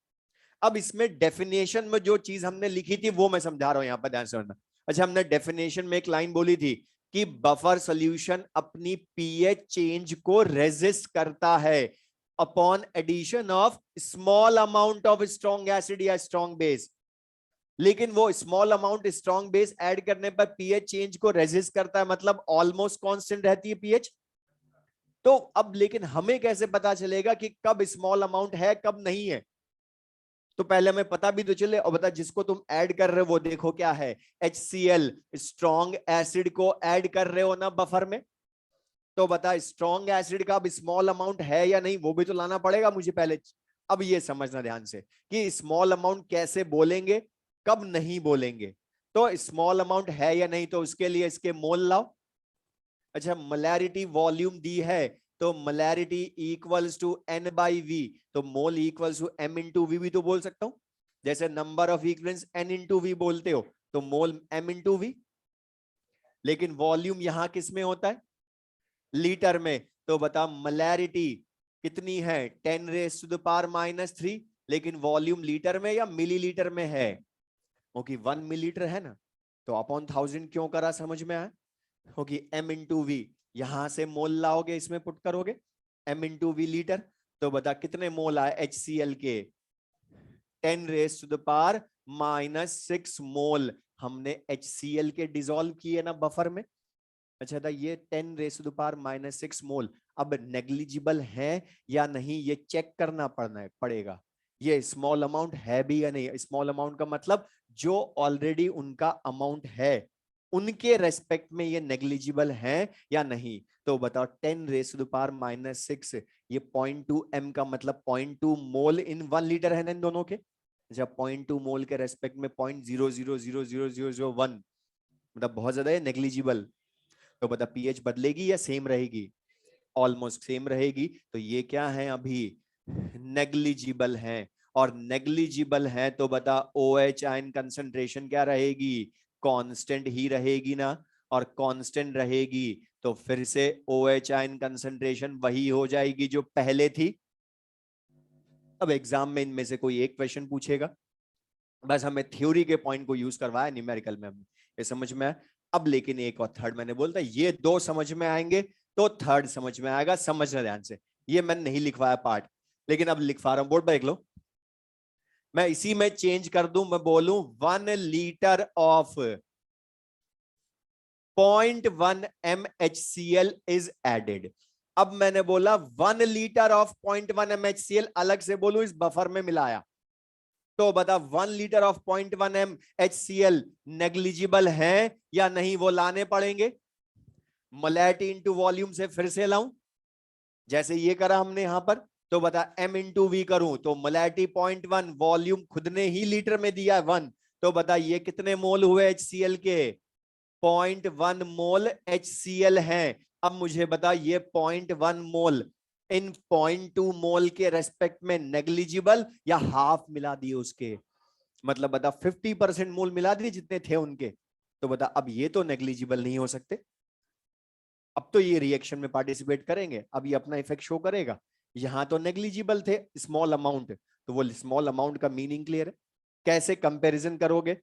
अब इसमें डेफिनेशन में जो चीज हमने लिखी थी वो मैं समझा रहा हूं, यहां पर ध्यान से सुनना। अच्छा हमने डेफिनेशन में एक लाइन बोली थी कि बफर सॉल्यूशन अपनी पीएच चेंज को रेजिस्ट करता है upon addition of small amount of strong acid या स्ट्रॉन्ग बेस, लेकिन वो small amount strong base add करने पर पीएच चेंज को रेजिस्ट करता है, मतलब ऑलमोस्ट कांस्टेंट रहती है पीएच, तो अब लेकिन हमें कैसे पता चलेगा कि कब स्मॉल अमाउंट है कब नहीं है? तो पहले हमें पता भी तो चले। और बता, जिसको तुम ऐड कर रहे हो वो देखो क्या है, HCl, स्ट्रॉन्ग एसिड को ऐड कर रहे हो ना बफर में। तो बता, स्ट्रॉन्ग एसिड का अब स्मॉल अमाउंट है या नहीं, वो भी तो लाना पड़ेगा मुझे पहले। अब ये समझना ध्यान से कि स्मॉल अमाउंट कैसे बोलेंगे, कब नहीं बोलेंगे। तो स्मॉल अमाउंट है या नहीं, तो उसके लिए इसके मोल लाओ। अच्छा, मोलैरिटी वॉल्यूम दी है, तो मोलैरिटी इक्वल्स टू N/V, तो मोल इक्वल्स टू M/V भी तो बोल सकता हूं। जैसे नंबर ऑफ इक्विवेलेंट्स N/V बोलते हो, तो मोल M/V। लेकिन वॉल्यूम यहां किस में होता है, लीटर में। तो बता, मोलैरिटी कितनी है, 10⁻⁻³ लेकिन वॉल्यूम लीटर में या मिलीलीटर में है, क्योंकि 1 मिलीलीटर है ना, तो अपॉन 1000 क्यों करा, समझ में आया? होगी M/V, यहां से मोल लाओगे, इसमें पुट करोगे M/V लीटर। तो बता कितने मोल आए HCl के, 10⁻⁻⁶ मोल हमने HCl के डिसॉल्व किए ना बफर में। अच्छा था, ये 10⁻⁻6 मोल अब नेग्लिजिबल है या नहीं, ये चेक करना पड़ेगा। ये स्मॉल अमाउंट है भी या नहीं। स्मॉल अमाउंट का मतलब जो ऑलरेडी उनका अमाउंट है उनके रेस्पेक्ट में ये नेग्लिजिबल है या नहीं। तो बताओ 10⁻⁻6, ये 0.2 m का मतलब 0.2 मोल इन 1 लीटर है ना इन दोनों के। जब 0.2 मोल के रेस्पेक्ट में 0.00000001, मतलब बहुत ज्यादा है, नेग्लिजिबल। तो बता, पीएच बदलेगी या सेम रहेगी? ऑलमोस्ट सेम रहेगी। तो ये क्या है, अभी नेग्लिजिबल है। और नेग्लिजिबल है तो बता, OH आयन कंसंट्रेशन क्या रहेगी, कांस्टेंट ही रहेगी ना। और कांस्टेंट रहेगी तो फिर से OH आयन कंसंट्रेशन वही हो जाएगी जो पहले थी। अब एग्जाम में इनमें से कोई एक क्वेश्चन पूछेगा, बस हमें थ्योरी के पॉइंट को यूज करवाया, न्यूमेरिकल में ये समझ में आया। अब लेकिन एक और थर्ड मैंने बोलता, ये दो समझ में आएंगे तो थर्ड समझ में आएगा। समझना ध्यान से, ये मैंने नहीं लिखवाया पार्ट, लेकिन अब लिखवा रहा हूं, बोर्ड पर देख लो। मैं इसी में चेंज कर दूं, मैं बोलूं 1 litre of 0.1 MHCl is added. अब मैंने बोला 1 लीटर ऑफ 0.1 MHCl अलग से बोलूं, इस बफर में मिलाया। तो बता, 1 लीटर ऑफ 0.1 MHCl नेग्लिजिबल है या नहीं, वो लाने पड़ेंगे। मोलैरिटी इंटू वॉल्यूम से फिर से लाऊं, जैसे ये करा हमने यहां पर। तो बता, M/V करूं तो मोलैरिटी 0.1, वॉल्यूम खुद ने ही लीटर में दिया है 1। तो बता, ये कितने मोल हुए HCl के, 0.1 मोल HCl है। अब मुझे बता, ये 0.1 मोल इन 0.2 मोल के रेस्पेक्ट में नेग्लिजिबल या हाफ मिला दिए उसके, मतलब बता 50% मोल मिला दिए जितने थे उनके। तो बता, अब ये तो नेग्लिजिबल नहीं हो सकते। अब तो ये रिएक्शन में पार्टिसिपेट करेंगे, अब ये अपना इफेक्ट शो करेगा। यहां तो नेग्लिजिबल थे स्मॉल अमाउंट, तो वो स्मॉल अमाउंट का मीनिंग क्लियर है। कैसे कंपैरिजन करोगे,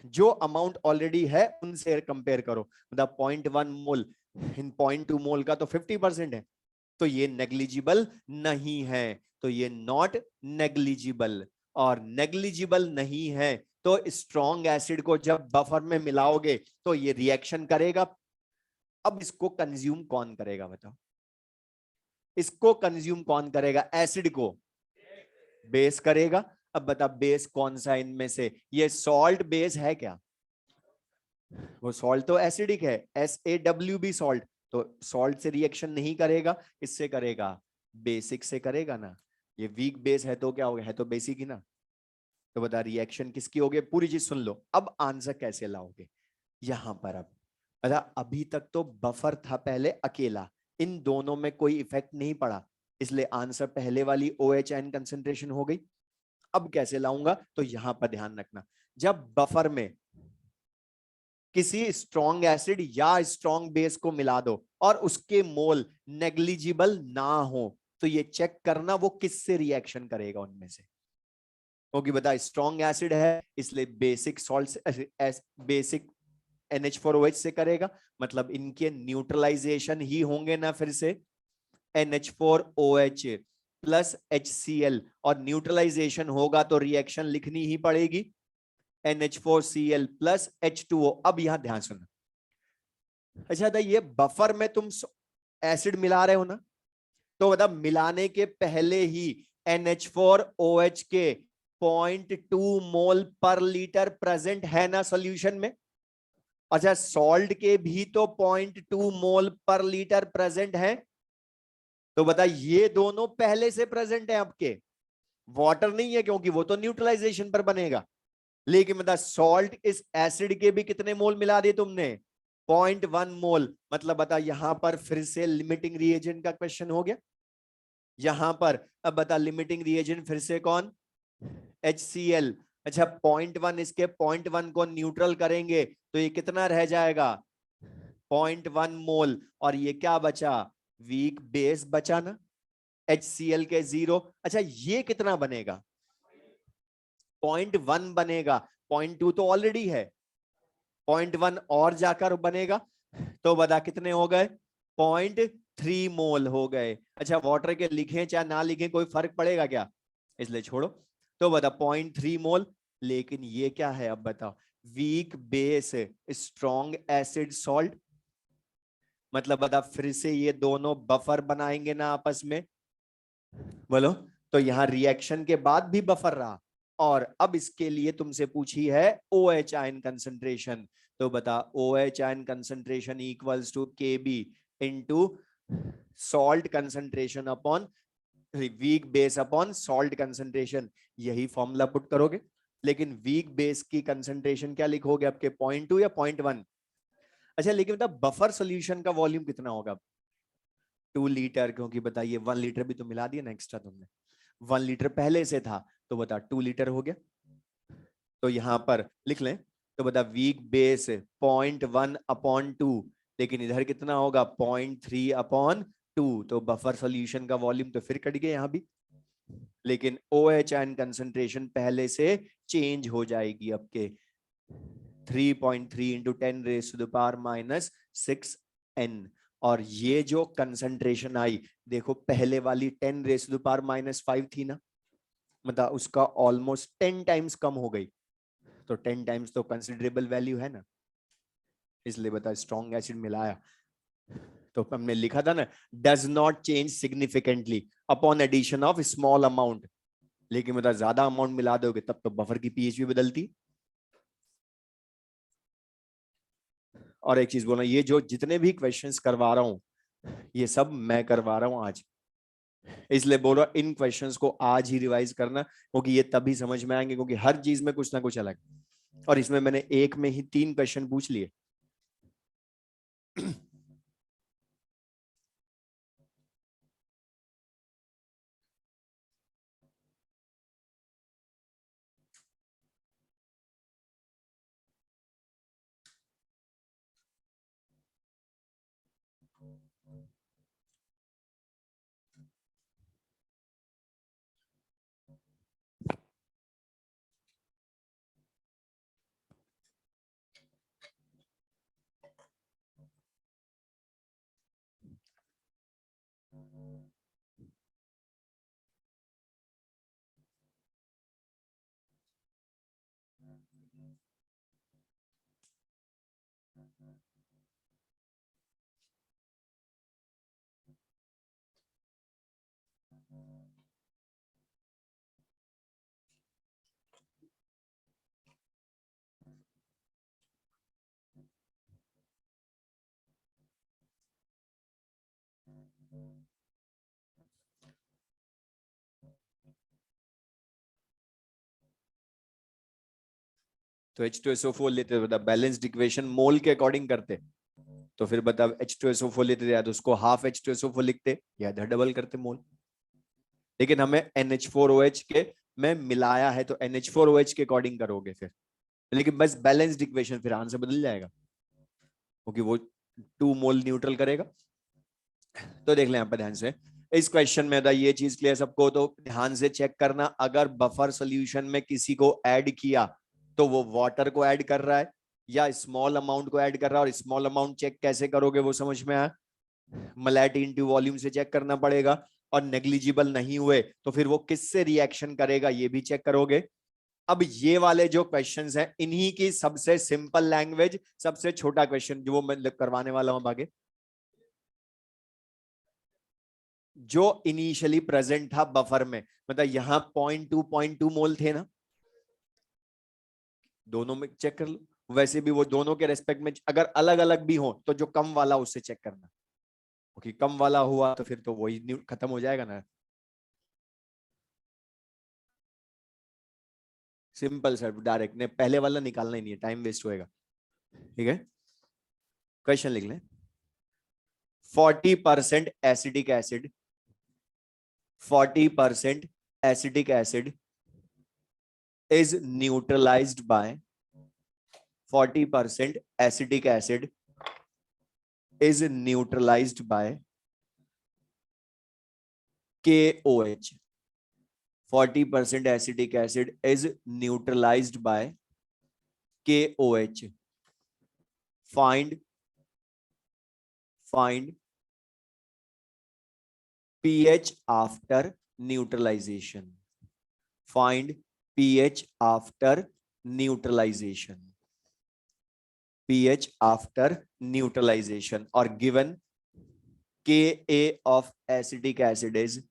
जो अमाउंट ऑलरेडी है उनसे कंपेयर करो। मतलब 0.1 मोल इन 0.2 मोल का तो 50% है, तो ये नेग्लिजिबल नहीं है। तो ये नॉट नेग्लिजिबल, और नेग्लिजिबल नहीं है तो स्ट्रॉन्ग एसिड को जब बफर में मिलाओगे तो ये रिएक्शन करेगा। अब इसको कंज्यूम कौन करेगा बताओ, इसको कंज्यूम कौन करेगा, एसिड को बेस करेगा। अब बता, बेस कौन सा इनमें से, ये सॉल्ट बेस है क्या? वो सॉल्ट तो एसिडिक है, SaWb सॉल्ट, तो सॉल्ट से रिएक्शन नहीं करेगा, इससे करेगा, बेसिक से करेगा ना। ये वीक बेस है तो क्या हो गया, है तो बेसिक ही ना। तो बता, रिएक्शन किसकी होगी, पूरी चीज सुन लो। अब आंसर कैसे लाओगे यहां पर। अब बता, अभी तक तो बफर था पहले अकेला, इन दोनों में कोई इफेक्ट नहीं पड़ा, इसलिए आंसर पहले वाली OH आयन कंसंट्रेशन हो गई। अब कैसे लाऊंगा, तो यहां पर ध्यान रखना, जब बफर में किसी स्ट्रॉन्ग एसिड या स्ट्रॉन्ग बेस को मिला दो और उसके मोल नेग्लिजिबल ना हो, तो ये चेक करना वो किससे रिएक्शन करेगा उनमें से। क्योंकि बता, स्ट्रॉन्ग एसिड है इसलिए बेसिक सॉल्ट से, बेसिक NH4OH से करेगा, मतलब इनके न्यूट्रलाइजेशन ही होंगे ना फिर से, NH4OH प्लस HCl, और न्यूट्रलाइजेशन होगा तो रिएक्शन लिखनी ही पड़ेगी, NH4Cl प्लस H2O। अब यहां ध्यान सुनना, अच्छा था, ये बफर में तुम एसिड मिला रहे हो ना, तो बता मिलाने के पहले ही NH4OH के 0.2 मोल पर लीटर प्रेजेंट है ना सॉल्यूशन में। अच्छा सॉल्ट के भी तो 0.2 मोल पर लीटर प्रेजेंट है, तो बता ये दोनों पहले से प्रेजेंट है आपके, वाटर नहीं है क्योंकि वो तो न्यूट्रलाइजेशन पर बनेगा। लेकिन बता सॉल्ट इस एसिड के भी कितने मोल मिला दिए तुमने, 0.1 मोल। मतलब बता यहां पर फिर से लिमिटिंग रिएजेंट का क्वेश्चन हो गया यहां पर। अब बता लिमिटिंग रिएजेंट फिर से कौन, HCl। अच्छा 0.1, इसके 0.1 को न्यूट्रल करेंगे तो ये कितना रह जाएगा, 0.1 मोल। और ये क्या बचा, वीक बेस बचा ना, HCl के 0। अच्छा ये कितना बनेगा, 0.1 बनेगा, 0.2 तो ऑलरेडी है, 0.1 और जाकर बनेगा, तो बता कितने हो गए, 0.3 मोल हो गए। अच्छा वाटर के लिखें चाहे ना लिखें कोई फर्क पड़ेगा क्या, इसलिए छोड़ो। तो बता 0.3 मोल। लेकिन ये क्या है अब बताओ, weak base strong acid salt. मतलब बता फिर से ये दोनों बफर बनाएंगे ना आपस में, बोलो। तो यहां रिएक्शन के बाद भी बफर रहा, और अब इसके लिए तुमसे पूछी है OH आयन कंसंट्रेशन। तो बता OH ion concentration equals to Kb into salt concentration upon weak base upon salt concentration, यही फॉर्मूला पुट करोगे। लेकिन वीक बेस की कंसंट्रेशन क्या लिखोगे आपके, 0.2 या 0.1। अच्छा लेकिन बता बफर सोल्यूशन का वॉल्यूम कितना होगा, 2 लीटर, क्योंकि बताइए 1 लीटर भी तो मिला दिया ना एक्स्ट्रा तुमने, 1 लीटर पहले से था, तो बता 2 लीटर हो गया। तो यहां पर लिख लें, तो बता वीक बेस 0.1 अपॉन 2, लेकिन इधर कितना होगा 0.3 अपॉन 2, तो बफर सोल्यूशन का वॉल्यूम तो फिर कट गया यहां भी। लेकिन OH आयन कंसंट्रेशन पहले से चेंज हो जाएगी आपके 3.3 इंटू 10⁻⁻⁶n। और ये जो कंसंट्रेशन आई, देखो पहले वाली 10⁻⁻5 थी ना, मतलब उसका ऑलमोस्ट 10 टाइम्स कम हो गई, तो 10 टाइम्स तो कंसिडरेबल वैल्यू है ना, इसलिए बता स्ट्रॉन्ग एसिड मिलाया। तो हमने लिखा था ना, does not change significantly upon addition of small amount. लेकिन मतलब ज्यादा अमाउंट मिला दोगे तब तो बफर की पीएच भी बदलती। और एक चीज बोलना, ये जो जितने भी क्वेश्चंस करवा रहा हूं ये सब मैं करवा रहा हूं आज, इसलिए बोल रहा इन क्वेश्चंस को आज ही रिवाइज करना, क्योंकि ये तभी समझ में आएंगे, क्योंकि हर चीज में कुछ ना कुछ अलग। और इसमें मैंने एक में ही 3 क्वेश्चन पूछ लिए। तो H2SO4 लेते बता बैलेंस्ड इक्वेशन मोल के अकॉर्डिंग करते, तो फिर बता H2SO4 लेते या तो उसको हाफ H2SO4 लिखते या इधर डबल करते मोल। लेकिन हमें NH4OH के में मिलाया है तो NH4OH के अकॉर्डिंग करोगे फिर, लेकिन बस बैलेंस्ड इक्वेशन फिर आंसर बदल जाएगा, क्योंकि वो 2 मोल न्यूट्रल करेगा। तो देख लें यहाँ पर ध्यान से, इस क्वेश्चन में ये चीज क्लियर सबको, तो ध्यान से चेक करना, अगर बफर सोल्यूशन में किसी को ऐड किया तो वो वाटर को ऐड कर रहा है या स्मॉल अमाउंट को ऐड कर रहा है, और स्मॉल अमाउंट चेक कैसे करोगे वो समझ में आया, मोलैरिटी इनटू वॉल्यूम से चेक करना पड़ेगा। और नेग्लिजिबल नहीं हुए तो फिर वो किससे रिएक्शन करेगा ये भी चेक करोगे। अब ये वाले जो क्वेश्चंस हैं इन्हीं की सबसे सिंपल लैंग्वेज, सबसे छोटा क्वेश्चन जो वो मैं करवाने वाला हूं आगे। जो इनिशियली प्रेजेंट था बफर में, मतलब यहां 0.2 मोल थे ना, दोनों में चेक कर लो। वैसे भी वो दोनों के रेस्पेक्ट में अगर अलग अलग भी हो तो जो कम वाला उससे चेक करना, क्योंकि कम वाला हुआ तो फिर तो वही खत्म हो जाएगा ना। सिंपल सर, डायरेक्ट ने पहले वाला निकालना ही नहीं है, टाइम वेस्ट होएगा। ठीक है, क्वेश्चन लिख लें। 40% acidic acid, 40% acidic acid is neutralized by 40% acidic acid is neutralized by KOH. 40% acidic acid is neutralized by KOH. Find pH after neutralization. Find pH after neutralization. pH after neutralization, or given Ka of acetic acid is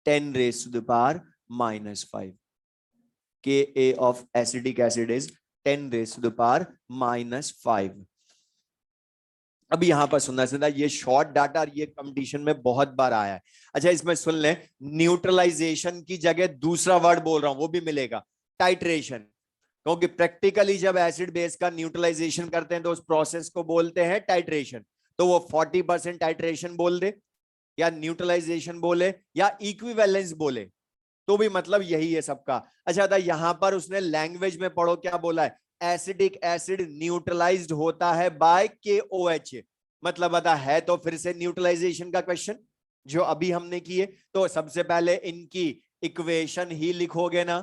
10 raised to the power minus 5. Ka of acetic acid is 10 raised to the power minus 5. अब यहां पर सुनना सुनना, ये short data ये competition में बहुत बार आया है। अच्छा, इसमें सुन लें, न्यूट्रलाइजेशन की जगह दूसरा वर्ड बोल रहा हूं, वो भी मिलेगा, टाइट्रेशन। क्योंकि प्रैक्टिकली जब एसिड बेस का न्यूट्रलाइजेशन करते हैं तो उस प्रोसेस को बोलते हैं टाइट्रेशन। तो वो 40% टाइट्रेशन बोल दे, या न्यूट्रलाइजेशन बोले, या इक्विवेलेंस बोले, तो भी मतलब यही है सबका। अच्छा था, यहां पर उसने लैंग्वेज में पढ़ो क्या बोला है, एसिडिक एसिड न्यूट्रलाइज्ड होता है बाय KOH। मतलब बता है तो फिर से न्यूट्रलाइजेशन का क्वेश्चन जो अभी हमने किए, तो सबसे पहले इनकी इक्वेशन ही लिखोगे ना।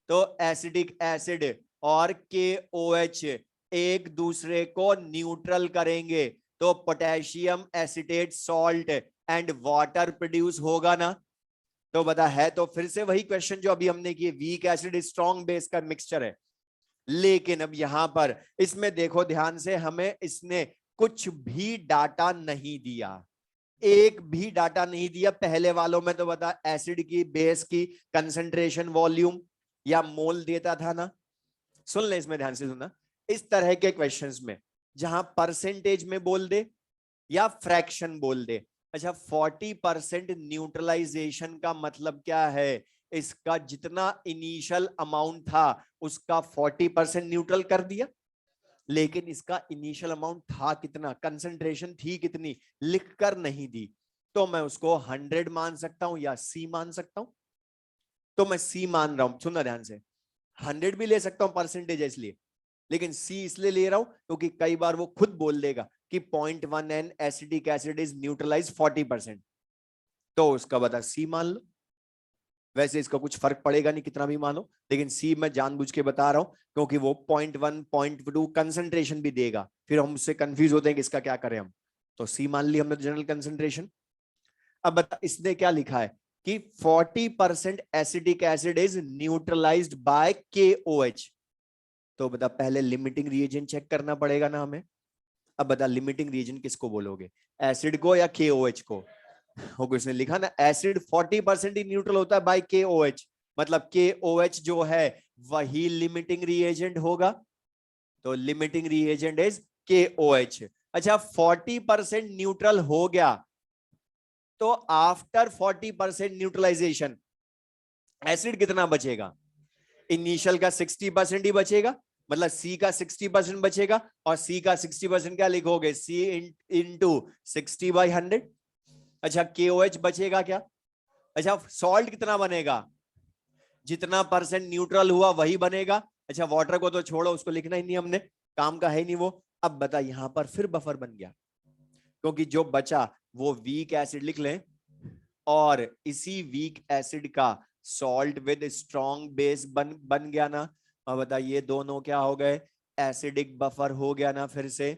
तो एसिडिक एसिड और KOH एक दूसरे को न्यूट्रल करेंगे तो potassium acetate salt and water produce होगा ना। तो बता है तो फिर से वही क्वेश्चन जो अभी हमने किए, वीक एसिड स्ट्रॉन्ग बेस का मिक्सचर है। लेकिन अब यहां पर इसमें देखो ध्यान से, हमें इसने कुछ भी डाटा नहीं दिया, एक भी डाटा नहीं दिया। पहले वालों में तो बता एसिड की बेस की कंसंट्रेशन वॉल्यूम या मोल देता था ना। सुन ले, इसमें ध्यान से सुनना, इस तरह के क्वेश्चंस में जहां परसेंटेज में बोल दे या फ्रैक्शन बोल दे। अच्छा, 40% न्यूट्रलाइजेशन का मतलब क्या है, इसका जितना इनिशियल अमाउंट था उसका 40% न्यूट्रल कर दिया। लेकिन इसका इनिशियल अमाउंट था कितना, कंसंट्रेशन थी कितनी, लिखकर नहीं दी। तो मैं उसको 100 मान सकता हूं या C मान सकता हूं। तो मैं C मान रहा हूं, सुनना ध्यान से, 100 भी ले सकता हूं, परसेंटेज है इसलिए, लेकिन C इसलिए ले रहा हूं क्योंकि कई बार वो खुद बोल देगा कि 0.1 N acidic acid is neutralize 40%, तो उसका बता C मान लो। वैसे इसका कुछ फर्क पड़ेगा नहीं कितना भी मानो, लेकिन C मैं जानबूझ के बता रहा हूं क्योंकि वो 0.1 0.2 कंसंट्रेशन भी देगा, फिर हम उससे कंफ्यूज होते हैं कि इसका क्या करें हम। तो C मान ली हमने जनरल कंसंट्रेशन। अब बता इसने क्या लिखा है कि 40% acidic acid is neutralized by KOH। तो बता पहले लिमिटिंग रिएजेंट चेक करना पड़ेगा ना हमें। अब बता लिमिटिंग रिएजेंट किसको बोलोगे, एसिड को या KOH को। होगा इसने लिखा ना एसिड 40% ही न्यूट्रल होता है बाय KOH, मतलब KOH जो है वही लिमिटिंग रिएजेंट होगा। तो लिमिटिंग रिएजेंट इज KOH। अच्छा, 40% न्यूट्रल हो गया तो आफ्टर 40% न्यूट्रलाइजेशन एसिड कितना बचेगा, इनिशियल का 60% ही बचेगा, मतलब C का 60% बचेगा। और C का 60% क्या लिखोगे, C इंटू 60/100। अच्छा, KOH बचेगा क्या, अच्छा सॉल्ट कितना बनेगा, जितना परसेंट न्यूट्रल हुआ वही बनेगा। अच्छा, वाटर को तो छोड़ो, उसको लिखना ही नहीं हमने, काम का है नहीं वो। अब बता यहां पर फिर बफर बन गया, क्योंकि जो बचा वो वीक एसिड लिख लें, और इसी वीक एसिड का सॉल्ट विद स्ट्रॉन्ग बेस बन गया ना। अब बता ये दोनों क्या हो गए, एसिडिक बफर हो गया ना फिर से।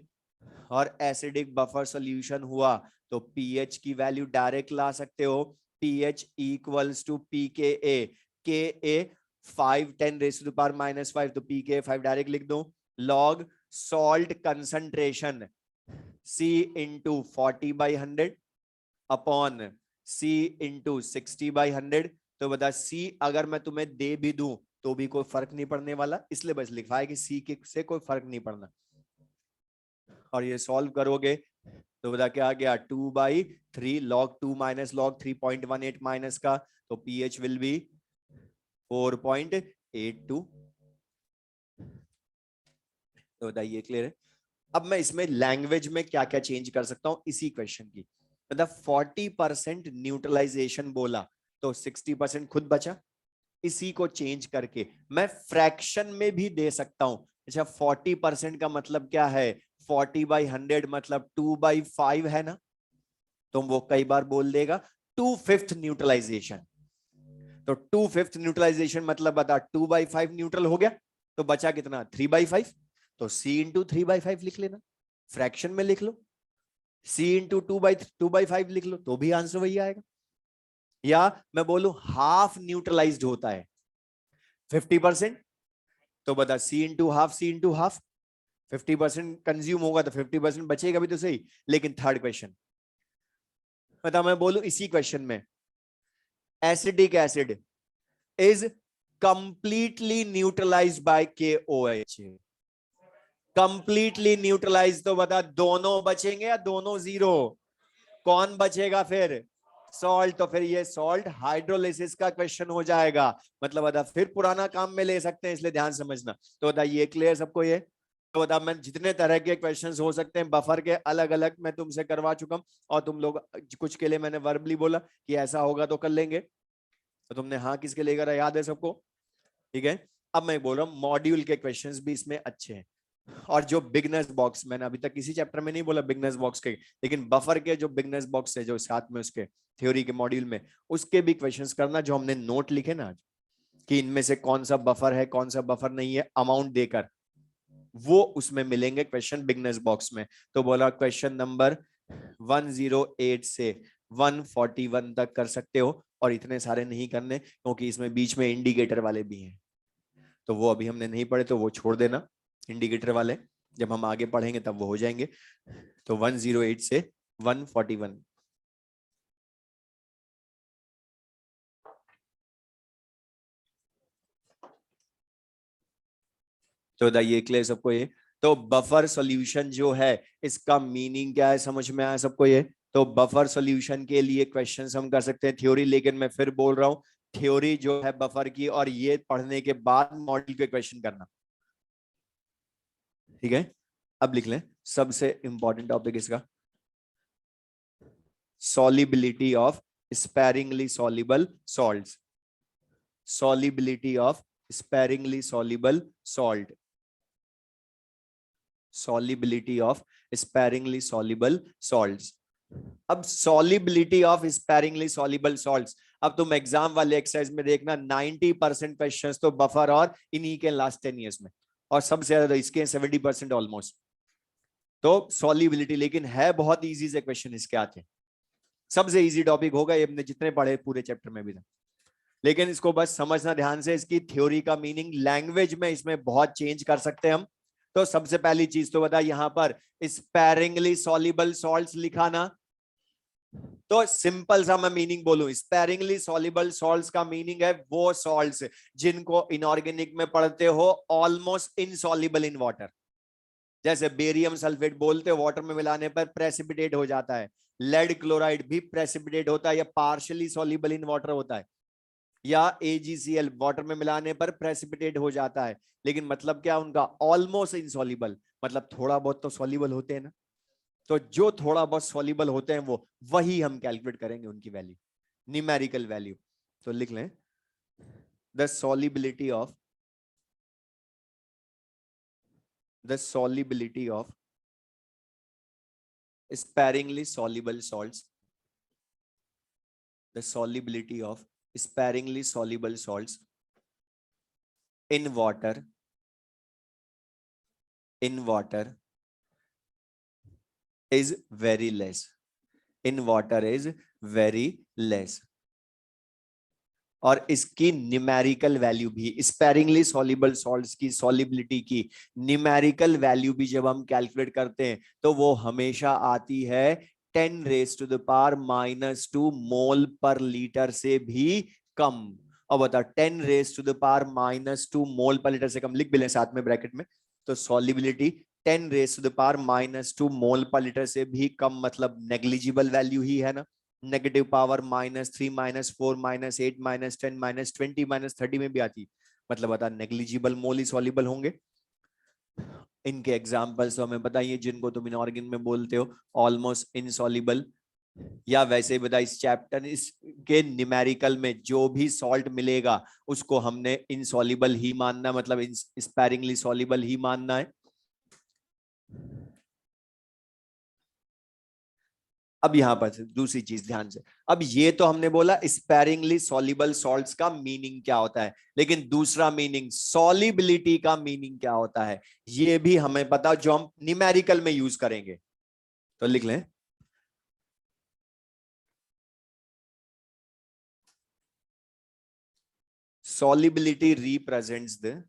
और एसिडिक बफर सॉल्यूशन हुआ तो पीएच की वैल्यू डायरेक्ट ला सकते हो, pH equals to pKa, Ka 5 10 raise to the power -5, तो pKa 5 डायरेक्ट लिख दो, log salt concentration C into 40/100, upon C into 60/100। तो बता C अगर मैं तुम्हें दे भी दूं तो भी कोई फर्क नहीं पड़ने वाला, इसलिए बस लिखा है कि C के से कोई फर्क नहीं पड़ना। और ये सॉल्व करोगे तो बता क्या आ गया, 2/3 log 2 माइनस log 3.18 माइनस का, तो pH विल बी 4.82। तो बताइए क्लियर है। अब मैं इसमें लैंग्वेज में क्या क्या चेंज कर सकता हूं इसी क्वेश्चन की। मतलब 40% न्यूट्रलाइजेशन बोला तो 60% खुद बचा, इसी को चेंज करके मैं फ्रैक्शन में भी दे सकता हूं। अच्छा 40% का मतलब क्या है, 40/100 मतलब 2/5 है ना, तो वो कई बार बोल देगा 2/5 न्यूट्रलाइजेशन। तो 2/5 न्यूट्रलाइजेशन मतलब बता 2/5 न्यूट्रल हो गया, तो बचा कितना 3/5। तो C इंटू 3/5 लिख लेना, फ्रैक्शन में लिख लो, C इंटू 2/5 लिख लो, तो भी आंसर वही आएगा। या मैं बोलूं हाफ न्यूट्रलाइज्ड होता है 50%, तो बता C into half, C into half 50% consume होगा तो 50% बचेगा भी तो सही। लेकिन थर्ड क्वेश्चन बता, मैं बोलूं इसी क्वेश्चन में acidic acid is completely neutralized by KOH, completely neutralize, तो बता दोनों बचेंगे या दोनों जीरो, कौन बचेगा फिर, सॉल्ट। तो फिर ये सॉल्ट हाइड्रोलिसिस का क्वेश्चन हो जाएगा, मतलब बता फिर पुराना काम में ले सकते हैं, इसलिए ध्यान समझना। तो बता ये क्लियर सबको ये। तो बता मैं जितने तरह के क्वेश्चंस हो सकते हैं बफर के अलग अलग मैं तुमसे करवा चुका हूं, और तुम लोग कुछ के लिए मैंने वर्बली बोला कि ऐसा होगा तो कर लेंगे, तो तुमने हाँ किसके लिए करा याद है सबको, ठीक है। अब मैं बोल रहा हूँ मॉड्यूल के क्वेश्चंस भी इसमें अच्छे हैं, और जो बिगनर्स बॉक्स, मैंने अभी तक किसी चैप्टर में नहीं बोला बिगनर्स बॉक्स के, लेकिन बफर के जो बिगनर्स बॉक्स है जो साथ में उसके थ्योरी के मॉड्यूल में, उसके भी क्वेश्चंस करना, जो हमने नोट लिखे ना आज कि इनमें से कौन सा बफर है कौन सा बफर नहीं है अमाउंट देकर, वो उसमें मिलेंगे क्वेश्चन बिगनर्स बॉक्स में। तो बोला क्वेश्चन नंबर 108 से 141 तक कर सकते हो, और इतने सारे नहीं करने क्योंकि इसमें बीच में इंडिकेटर वाले भी हैं, तो वो अभी हमने नहीं पढ़े तो वो छोड़ देना, इंडिकेटर वाले जब हम आगे पढ़ेंगे तब वो हो जाएंगे। तो 108 से 141। तो ये क्लियर सबको ये। तो बफर सॉल्यूशन जो है इसका मीनिंग क्या है, समझ में आया सबको ये। तो बफर सॉल्यूशन के लिए क्वेश्चंस हम कर सकते हैं थ्योरी, लेकिन मैं फिर बोल रहा हूँ थ्योरी जो है बफर की, और ये पढ़ने के बाद मॉडल के क्वेश्चन करना, ठीक है। अब लिख लें सबसे इंपॉर्टेंट टॉपिक इसका, solubility of sparingly soluble salts, solubility of sparingly soluble salt, solubility of sparingly soluble salts। अब solubility of sparingly soluble salts, अब तुम एग्जाम वाले एक्सरसाइज में देखना 90% क्वेश्चन तो बफर और इन्हीं के लास्ट 10 ईयर्स में, और सबसे ज्यादा इसके 70% ऑलमोस्ट। तो सॉल्युबिलिटी, लेकिन है बहुत इजी से क्वेश्चन इसके आते हैं, सबसे इजी टॉपिक होगा ये, हमने जितने पढ़े पूरे चैप्टर में भी था। लेकिन इसको बस समझना ध्यान से, इसकी थ्योरी का मीनिंग लैंग्वेज में इसमें बहुत चेंज कर सकते हैं हम। तो सबसे पहली चीज तो बता, यहां पर स्पैरिंगली सॉल्युबल सॉल्ट्स लिखा ना, तो सिंपल सा मैं मीनिंग बोलूं, स्पैरिंगली सॉल्युबल सॉल्ट्स का मीनिंग है वो सॉल्ट्स जिनको इनऑर्गेनिक में पढ़ते हो ऑलमोस्ट इनसॉल्युबल इन वाटर, जैसे बेरियम सल्फेट बोलते हो वाटर में मिलाने पर प्रेसिपिटेट हो जाता है, लेड क्लोराइड भी प्रेसिपिटेट होता है या पार्शियली सॉल्युबल इन वाटर होता है, या AgCl वाटर में मिलाने पर प्रेसिपिटेट हो जाता है, लेकिन मतलब क्या उनका ऑलमोस्ट इनसॉल्युबल, मतलब थोड़ा बहुत तो सॉल्युबल होते हैं ना। तो जो थोड़ा बहुत सॉल्युबल होते हैं वो वही हम कैलकुलेट करेंगे उनकी वैल्यू, न्यूमेरिकल वैल्यू। तो लिख लें the solubility of sparingly soluble salts, the solubility of sparingly soluble salts in water is very less, in water is very less। और इसकी न्यूमेरिकल वैल्यू भी, स्पैरिंगली सॉल्युबल सॉल्ट्स की solubility की numerical value भी जब हम कैलकुलेट करते हैं तो वो हमेशा आती है 10 raise to the power -2 mole per litre से भी कम। अब बता 10 raise to the power -2 mole per litre से कम, लिख भी लें साथ में ब्रैकेट में। तो solubility 10 raise to the power -2 mole per litre से भी कम, मतलब नेग्लिजिबल वैल्यू ही है ना। नेगेटिव पावर -3 -4 -8 -10 -20 -30 में भी आती, मतलब बता नेग्लिजिबल मोल ही सॉल्युबल होंगे। इनके एग्जांपल्स तो हमें बताइए, जिनको तुम इनऑर्गेनिक में बोलते हो ऑलमोस्ट इनसॉल्युबल, या वैसे ही बता इस चैप्टर इसके न्यूमेरिकल में जो भी सॉल्ट मिलेगा उसको हमने इनसॉल्युबल ही मानना, मतलब स्पैरिंगली सॉल्युबल ही मानना है। अब यहां पर दूसरी चीज ध्यान से, अब ये तो हमने बोला स्पैरिंगली सॉल्युबल सॉल्ट्स का मीनिंग क्या होता है, लेकिन दूसरा मीनिंग सॉल्युबिलिटी का मीनिंग क्या होता है ये भी हमें पता, जो हम न्यूमेरिकल में यूज करेंगे। तो लिख लें, solubility represents the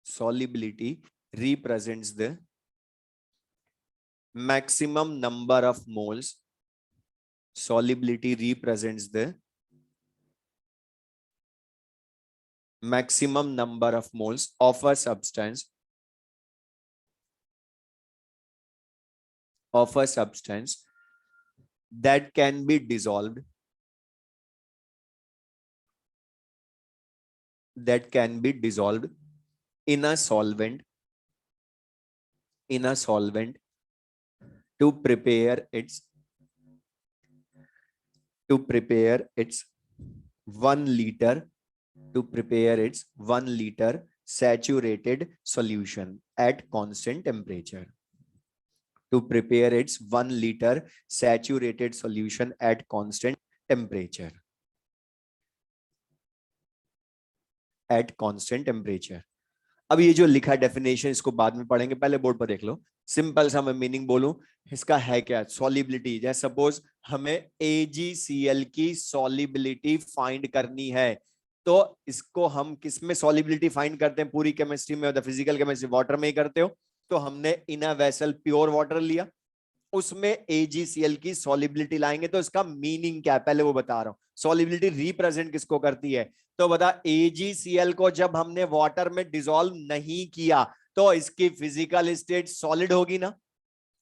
solubility represents the maximum number of moles. Solubility represents the maximum number of moles of a substance that can be dissolved in a solvent to prepare its 1 liter saturated solution at constant temperature. To prepare its 1 liter saturated solution at constant temperature. At constant temperature. अब ये जो लिखा definition इसको बाद में पढ़ेंगे, पहले board पर देख लो। सिंपल सा मैं मीनिंग बोलूं इसका है क्या, सॉल्युबिलिटी। जैसे सपोज हमें AgCl की सॉल्युबिलिटी फाइंड करनी है, तो इसको हम किस में सॉल्युबिलिटी फाइंड करते हैं, पूरी केमिस्ट्री में, फिजिकल केमिस्ट्री वाटर में ही करते हो। तो हमने इन अ वेसल प्योर वाटर लिया, उसमें AgCl की सॉल्युबिलिटी लाएंगे, तो इसका मीनिंग क्या है पहले वो बता रहा हूं। सॉल्युबिलिटी रिप्रेजेंट किसको करती है, तो बता AgCl को जब हमने वाटर में डिसॉल्व नहीं किया तो इसकी फिजिकल स्टेट सॉलिड होगी ना,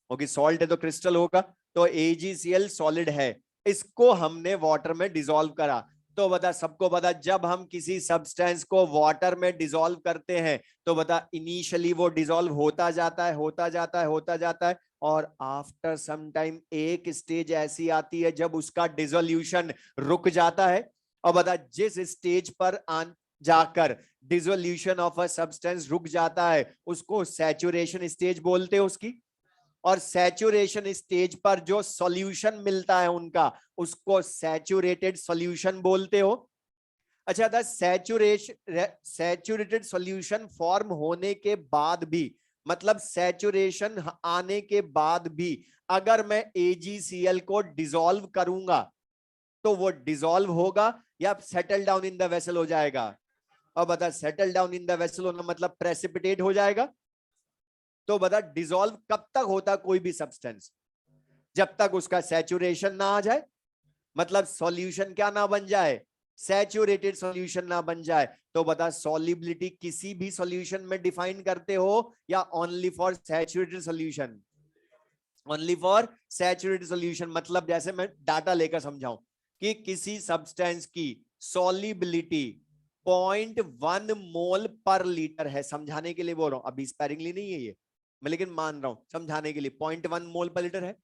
होगी, सॉल्ट है तो क्रिस्टल होगा। तो AgCl सॉलिड है, इसको हमने वाटर में डिसॉल्व करा। तो बता सबको बता जब हम किसी सब्सटेंस को वाटर में डिसॉल्व करते हैं तो बता इनिशियली वो डिसॉल्व होता जाता है, और आफ्टर सम टाइम एक स्टेज ऐसी आती है जब उसका डिसोल्यूशन रुक जाता है। और बता जिस स्टेज पर जाकर डिसोल्यूशन ऑफ अ सब्सटेंस रुक जाता है उसको सैचुरेशन स्टेज बोलते हैं उसकी, और सैचुरेशन स्टेज पर जो सॉल्यूशन मिलता है उनका उसको सैचुरेटेड सॉल्यूशन बोलते हो। अच्छा था, सैचुरेटेड सॉल्यूशन फॉर्म होने के बाद भी, मतलब सैचुरेशन आने के बाद भी अगर मैं AgCl को डिसॉल्व करूंगा तो वो डिसॉल्व होगा या settle down in the vessel हो जाएगा। और बता settle down in the vessel होना मतलब प्रेसिपिटेट हो जाएगा। तो बता डिसॉल्व कब तक होता कोई भी सब्सटेंस, जब तक उसका सैचुरेशन ना आ जाए, मतलब सॉल्यूशन क्या ना बन जाए, सैचुरेटेड सॉल्यूशन ना बन जाए। तो बता सॉल्युबिलिटी किसी भी सॉल्यूशन में डिफाइन करते हो या only for saturated solution, only for saturated solution. मतलब जैसे मैं डाटा लेकर समझाऊं कि किसी सब्सटेंस की सॉल्युबिलिटी 0.1 मोल पर लीटर है, समझाने के लिए बोल रहा हूं, अभी स्पैरिंगली नहीं है ये मैं, लेकिन मान रहा हूं समझाने के लिए 0.1 मोल पर लीटर है।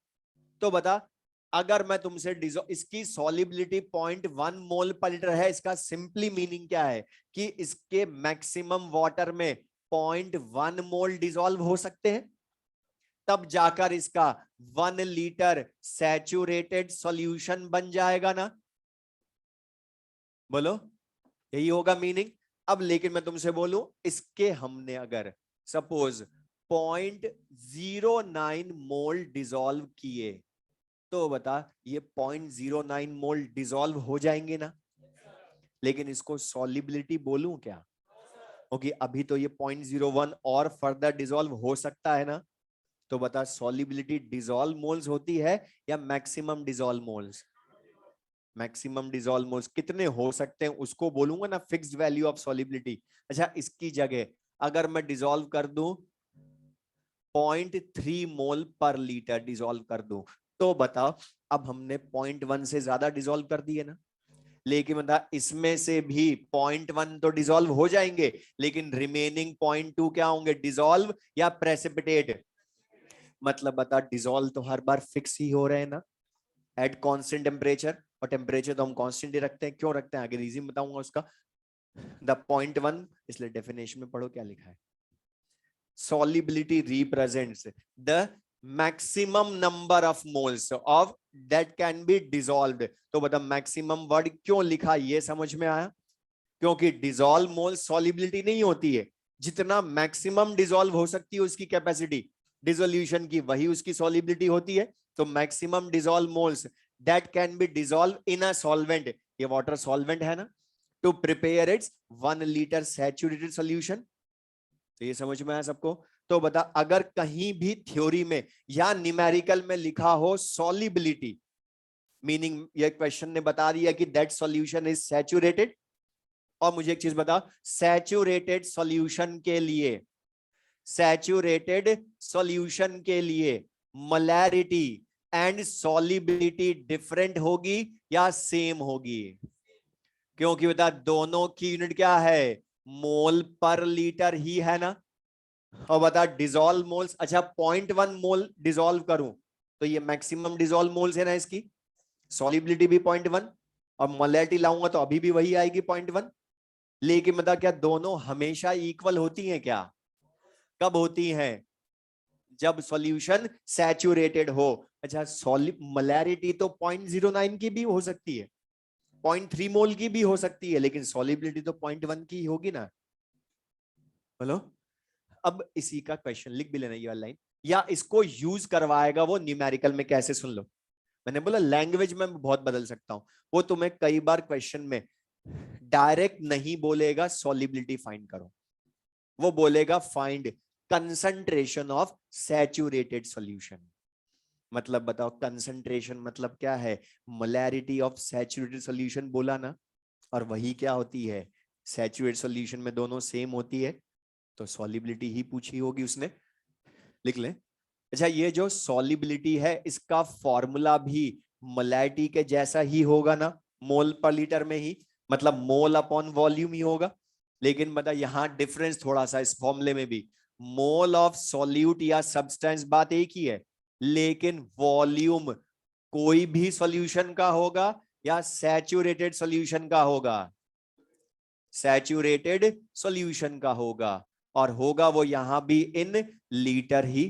तो बता अगर मैं तुमसे इसकी सॉल्युबिलिटी 0.1 मोल पर लीटर है, इसका सिंपली मीनिंग क्या है कि इसके मैक्सिमम वाटर में 0.1 मोल डिसॉल्व हो सकते हैं, तब जाकर इसका 1 लीटर सैचुरेटेड सॉल्यूशन बन जाएगा ना, बोलो यही होगा मीनिंग। अब लेकिन मैं तुमसे बोलूं इसके हमने अगर सपोज 0.09 मोल डिसॉल्व किए तो बता ये 0.09 मोल डिसॉल्व हो जाएंगे ना, लेकिन इसको सॉल्युबिलिटी बोलूं क्या, क्योंकि अभी तो ये 0.01 और फर्दर डिसॉल्व हो सकता है ना। तो बता सॉलिबिलिटी डिसॉल्व मोल्स होती है या maximum dissolve moles? Maximum dissolve moles कितने हो सकते हैं उसको बोलूंगा ना, फिक्स्ड वैल्यू ऑफ सॉलिबिलिटी। अच्छा, इसकी जगह अगर मैं डिसॉल्व कर दूं 0.3 मोल पर लीटर डिसॉल्व कर दूं, तो बताओ अब हमने 0.1 से ज्यादा डिसॉल्व कर दिए ना। लेकिन बता इसमें से भी 0.1 तो डिसॉल्व हो जाएंगे, लेकिन रिमेनिंग 0.2 क्या होंगे, डिसॉल्व या प्रेसिपिटेट? मतलब बता डिसॉल्व तो हर बार फिक्स ही हो रहे हैं ना, एट कांस्टेंट टेम्परेचर। और टेम्परेचर तो हम कांस्टेंट ही रखते हैं, क्यों रखते हैं आगे रीजन बताऊंगा उसका। द 0.1, इसलिए डेफिनेशन में पढ़ो क्या लिखा है। solubility represents the maximum number of moles of that can be dissolved। तो बता मैक्सिमम वर्ड क्यों लिखा, ये समझ में आया? क्योंकि डिसॉल्व मोल सॉलिबिलिटी नहीं होती है, जितना मैक्सिमम डिसॉल्व हो सकती है उसकी कैपेसिटी डिसोल्यूशन की, वही उसकी सॉलिबिलिटी होती है। तो maximum dissolve moles that can be dissolve in a solvent, ये वाटर सॉल्वेंट है ना, to prepare its 1 litre saturated solution. तो ये समझ में आया सबको? तो बता अगर कहीं भी थ्योरी में या न्यूमेरिकल में लिखा हो सॉलिबिलिटी, मीनिंग ये क्वेश्चन ने बता दिया कि दैट सॉल्यूशन इज सैचुरेटेड। और मुझे एक चीज बता, सैचुरेटेड सॉल्यूशन के लिए, सैचुरेटेड सॉल्यूशन के लिए मोलैरिटी एंड सॉलिबिलिटी डिफरेंट होगी या सेम होगी? क्योंकि बता दोनों की यूनिट क्या है, मोल पर लीटर ही है ना। और बता डिसॉल्व मोल्स, अच्छा 0.1 मोल डिसॉल्व करूं तो ये मैक्सिमम डिसॉल्व मोल्स है ना, इसकी सॉलिबिलिटी भी 0.1, और मोलैरिटी लाऊंगा तो अभी भी वही आएगी 0.1। लेकिन बता क्या दोनों हमेशा इक्वल होती हैं क्या? कब होती हैं? जब सॉल्यूशन सैचुरेटेड हो। अच्छा सॉलिड मोलैरिटी तो 0.09 की भी हो सकती है, 0.3 मोल की भी हो सकती है, लेकिन सॉलिबिलिटी तो 0.1 की होगी ना। बोलो। अब इसी का क्वेश्चन लिख भी लेना ये वाला लाइन, या इसको यूज करवाएगा वो न्यूमेरिकल में, कैसे सुन लो। मैंने बोला लैंग्वेज में बहुत बदल सकता हूं, वो तुम्हें कई बार क्वेश्चन में डायरेक्ट नहीं बोलेगा सॉलिबिलिटी फाइंड करो, वो बोलेगा find concentration of saturated solution. मतलब बताओ कंसंट्रेशन मतलब क्या है, मोलैरिटी ऑफ सैचुरेटेड सॉल्यूशन बोला ना, और वही क्या होती है, सैचुरेटेड सॉल्यूशन में दोनों सेम होती है, तो सॉलिबिलिटी ही पूछी होगी उसने। लिख ले। अच्छा ये जो सॉलिबिलिटी है इसका फॉर्मूला भी मोलैरिटी के जैसा ही होगा ना, मोल पर लीटर में ही, मतलब मोल अपॉन वॉल्यूम ही होगा। लेकिन बता यहां डिफरेंस थोड़ा सा इस फॉर्मूले में भी, मोल ऑफ सॉल्यूट या सब्सटेंस बात एक ही है, लेकिन वॉल्यूम कोई भी सॉल्यूशन का होगा या सैचुरेटेड सॉल्यूशन का होगा, सैचुरेटेड सॉल्यूशन का होगा, और होगा वो यहां भी इन लीटर ही।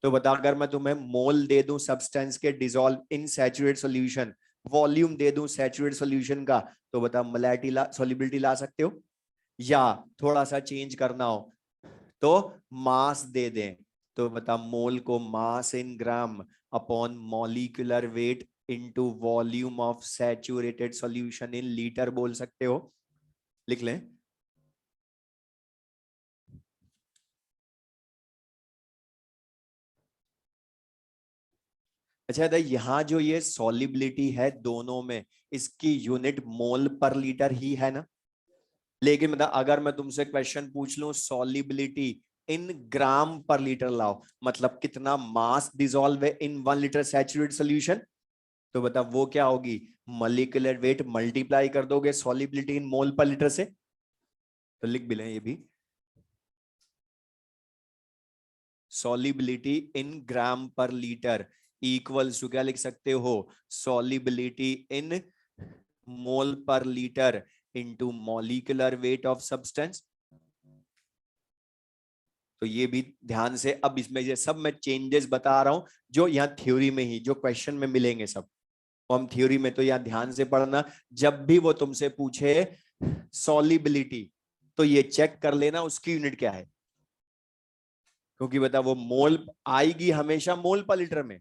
तो बता अगर मैं तुम्हें मोल दे दूं सब्सटेंस के dissolve in saturated solution, volume दे दूं सैचुरेटेड सॉल्यूशन का, तो बता मोलैरिटी सॉल्युबिलिटी ला सकते हो? या थोड़ा सा चेंज करना हो तो मास दे दें, तो बता मोल को mass in gram upon molecular weight into volume of saturated solution in litre बोल सकते हो। लिख लें। अच्छा था यहाँ जो ये सॉलिबिलिटी है दोनों में, इसकी यूनिट मोल पर लीटर ही है ना। लेकिन मतलब अगर मैं तुमसे क्वेश्चन पूछ लूं सॉलिबिलिटी इन ग्राम पर लीटर लाओ, मतलब कितना मास डिसॉल्व है इन 1 लीटर सैचुरेटेड सॉल्यूशन, तो बता वो क्या होगी, मॉलिक्यूलर वेट मल्टीप्लाई कर दोगे सॉलिबिलिटी इन मोल पर लीटर से। तो लिख भी लें ये भी, सॉलिबिलिटी इन ग्राम पर लीटर इक्वल्स टू क्या लिख सकते हो, solubility in mole per litre into molecular weight of substance. तो ये भी ध्यान से, अब इसमें ये सब मैं चेंजेस बता रहा हूं जो यहाँ थ्योरी में ही जो क्वेश्चन में मिलेंगे सब, तो हम थ्योरी में तो यहाँ ध्यान से पढ़ना, जब भी वो तुमसे पूछे सॉलिबिलिटी तो ये चेक कर लेना उसकी यूनिट क्या है, क्योंकि बता वो मोल आएगी हमेशा मोल पर लीटर में,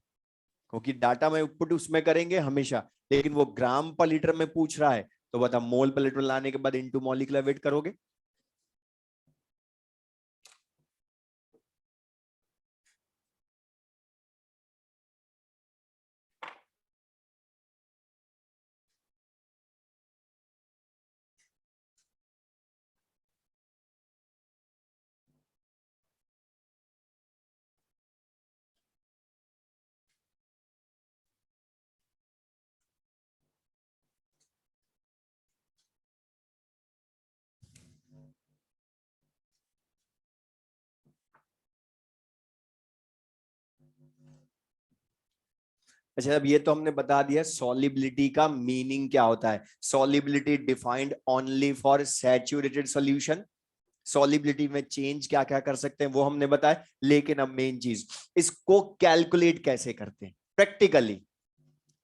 क्योंकि डाटा में पुट उसमें करेंगे हमेशा, लेकिन वो ग्राम पर लीटर में पूछ रहा है, तो बता मोल पर लीटर लाने के बाद इनटू मॉलिक्यूलर वेट करोगे। अच्छा, अब ये तो हमने बता दिया सॉलिबिलिटी का मीनिंग क्या होता है। Solubility defined only for saturated solution. Solubility में चेंज क्या क्या कर सकते हैं वो हमने बताया, लेकिन अब मेन चीज, इसको कैलकुलेट कैसे करते हैं प्रैक्टिकली।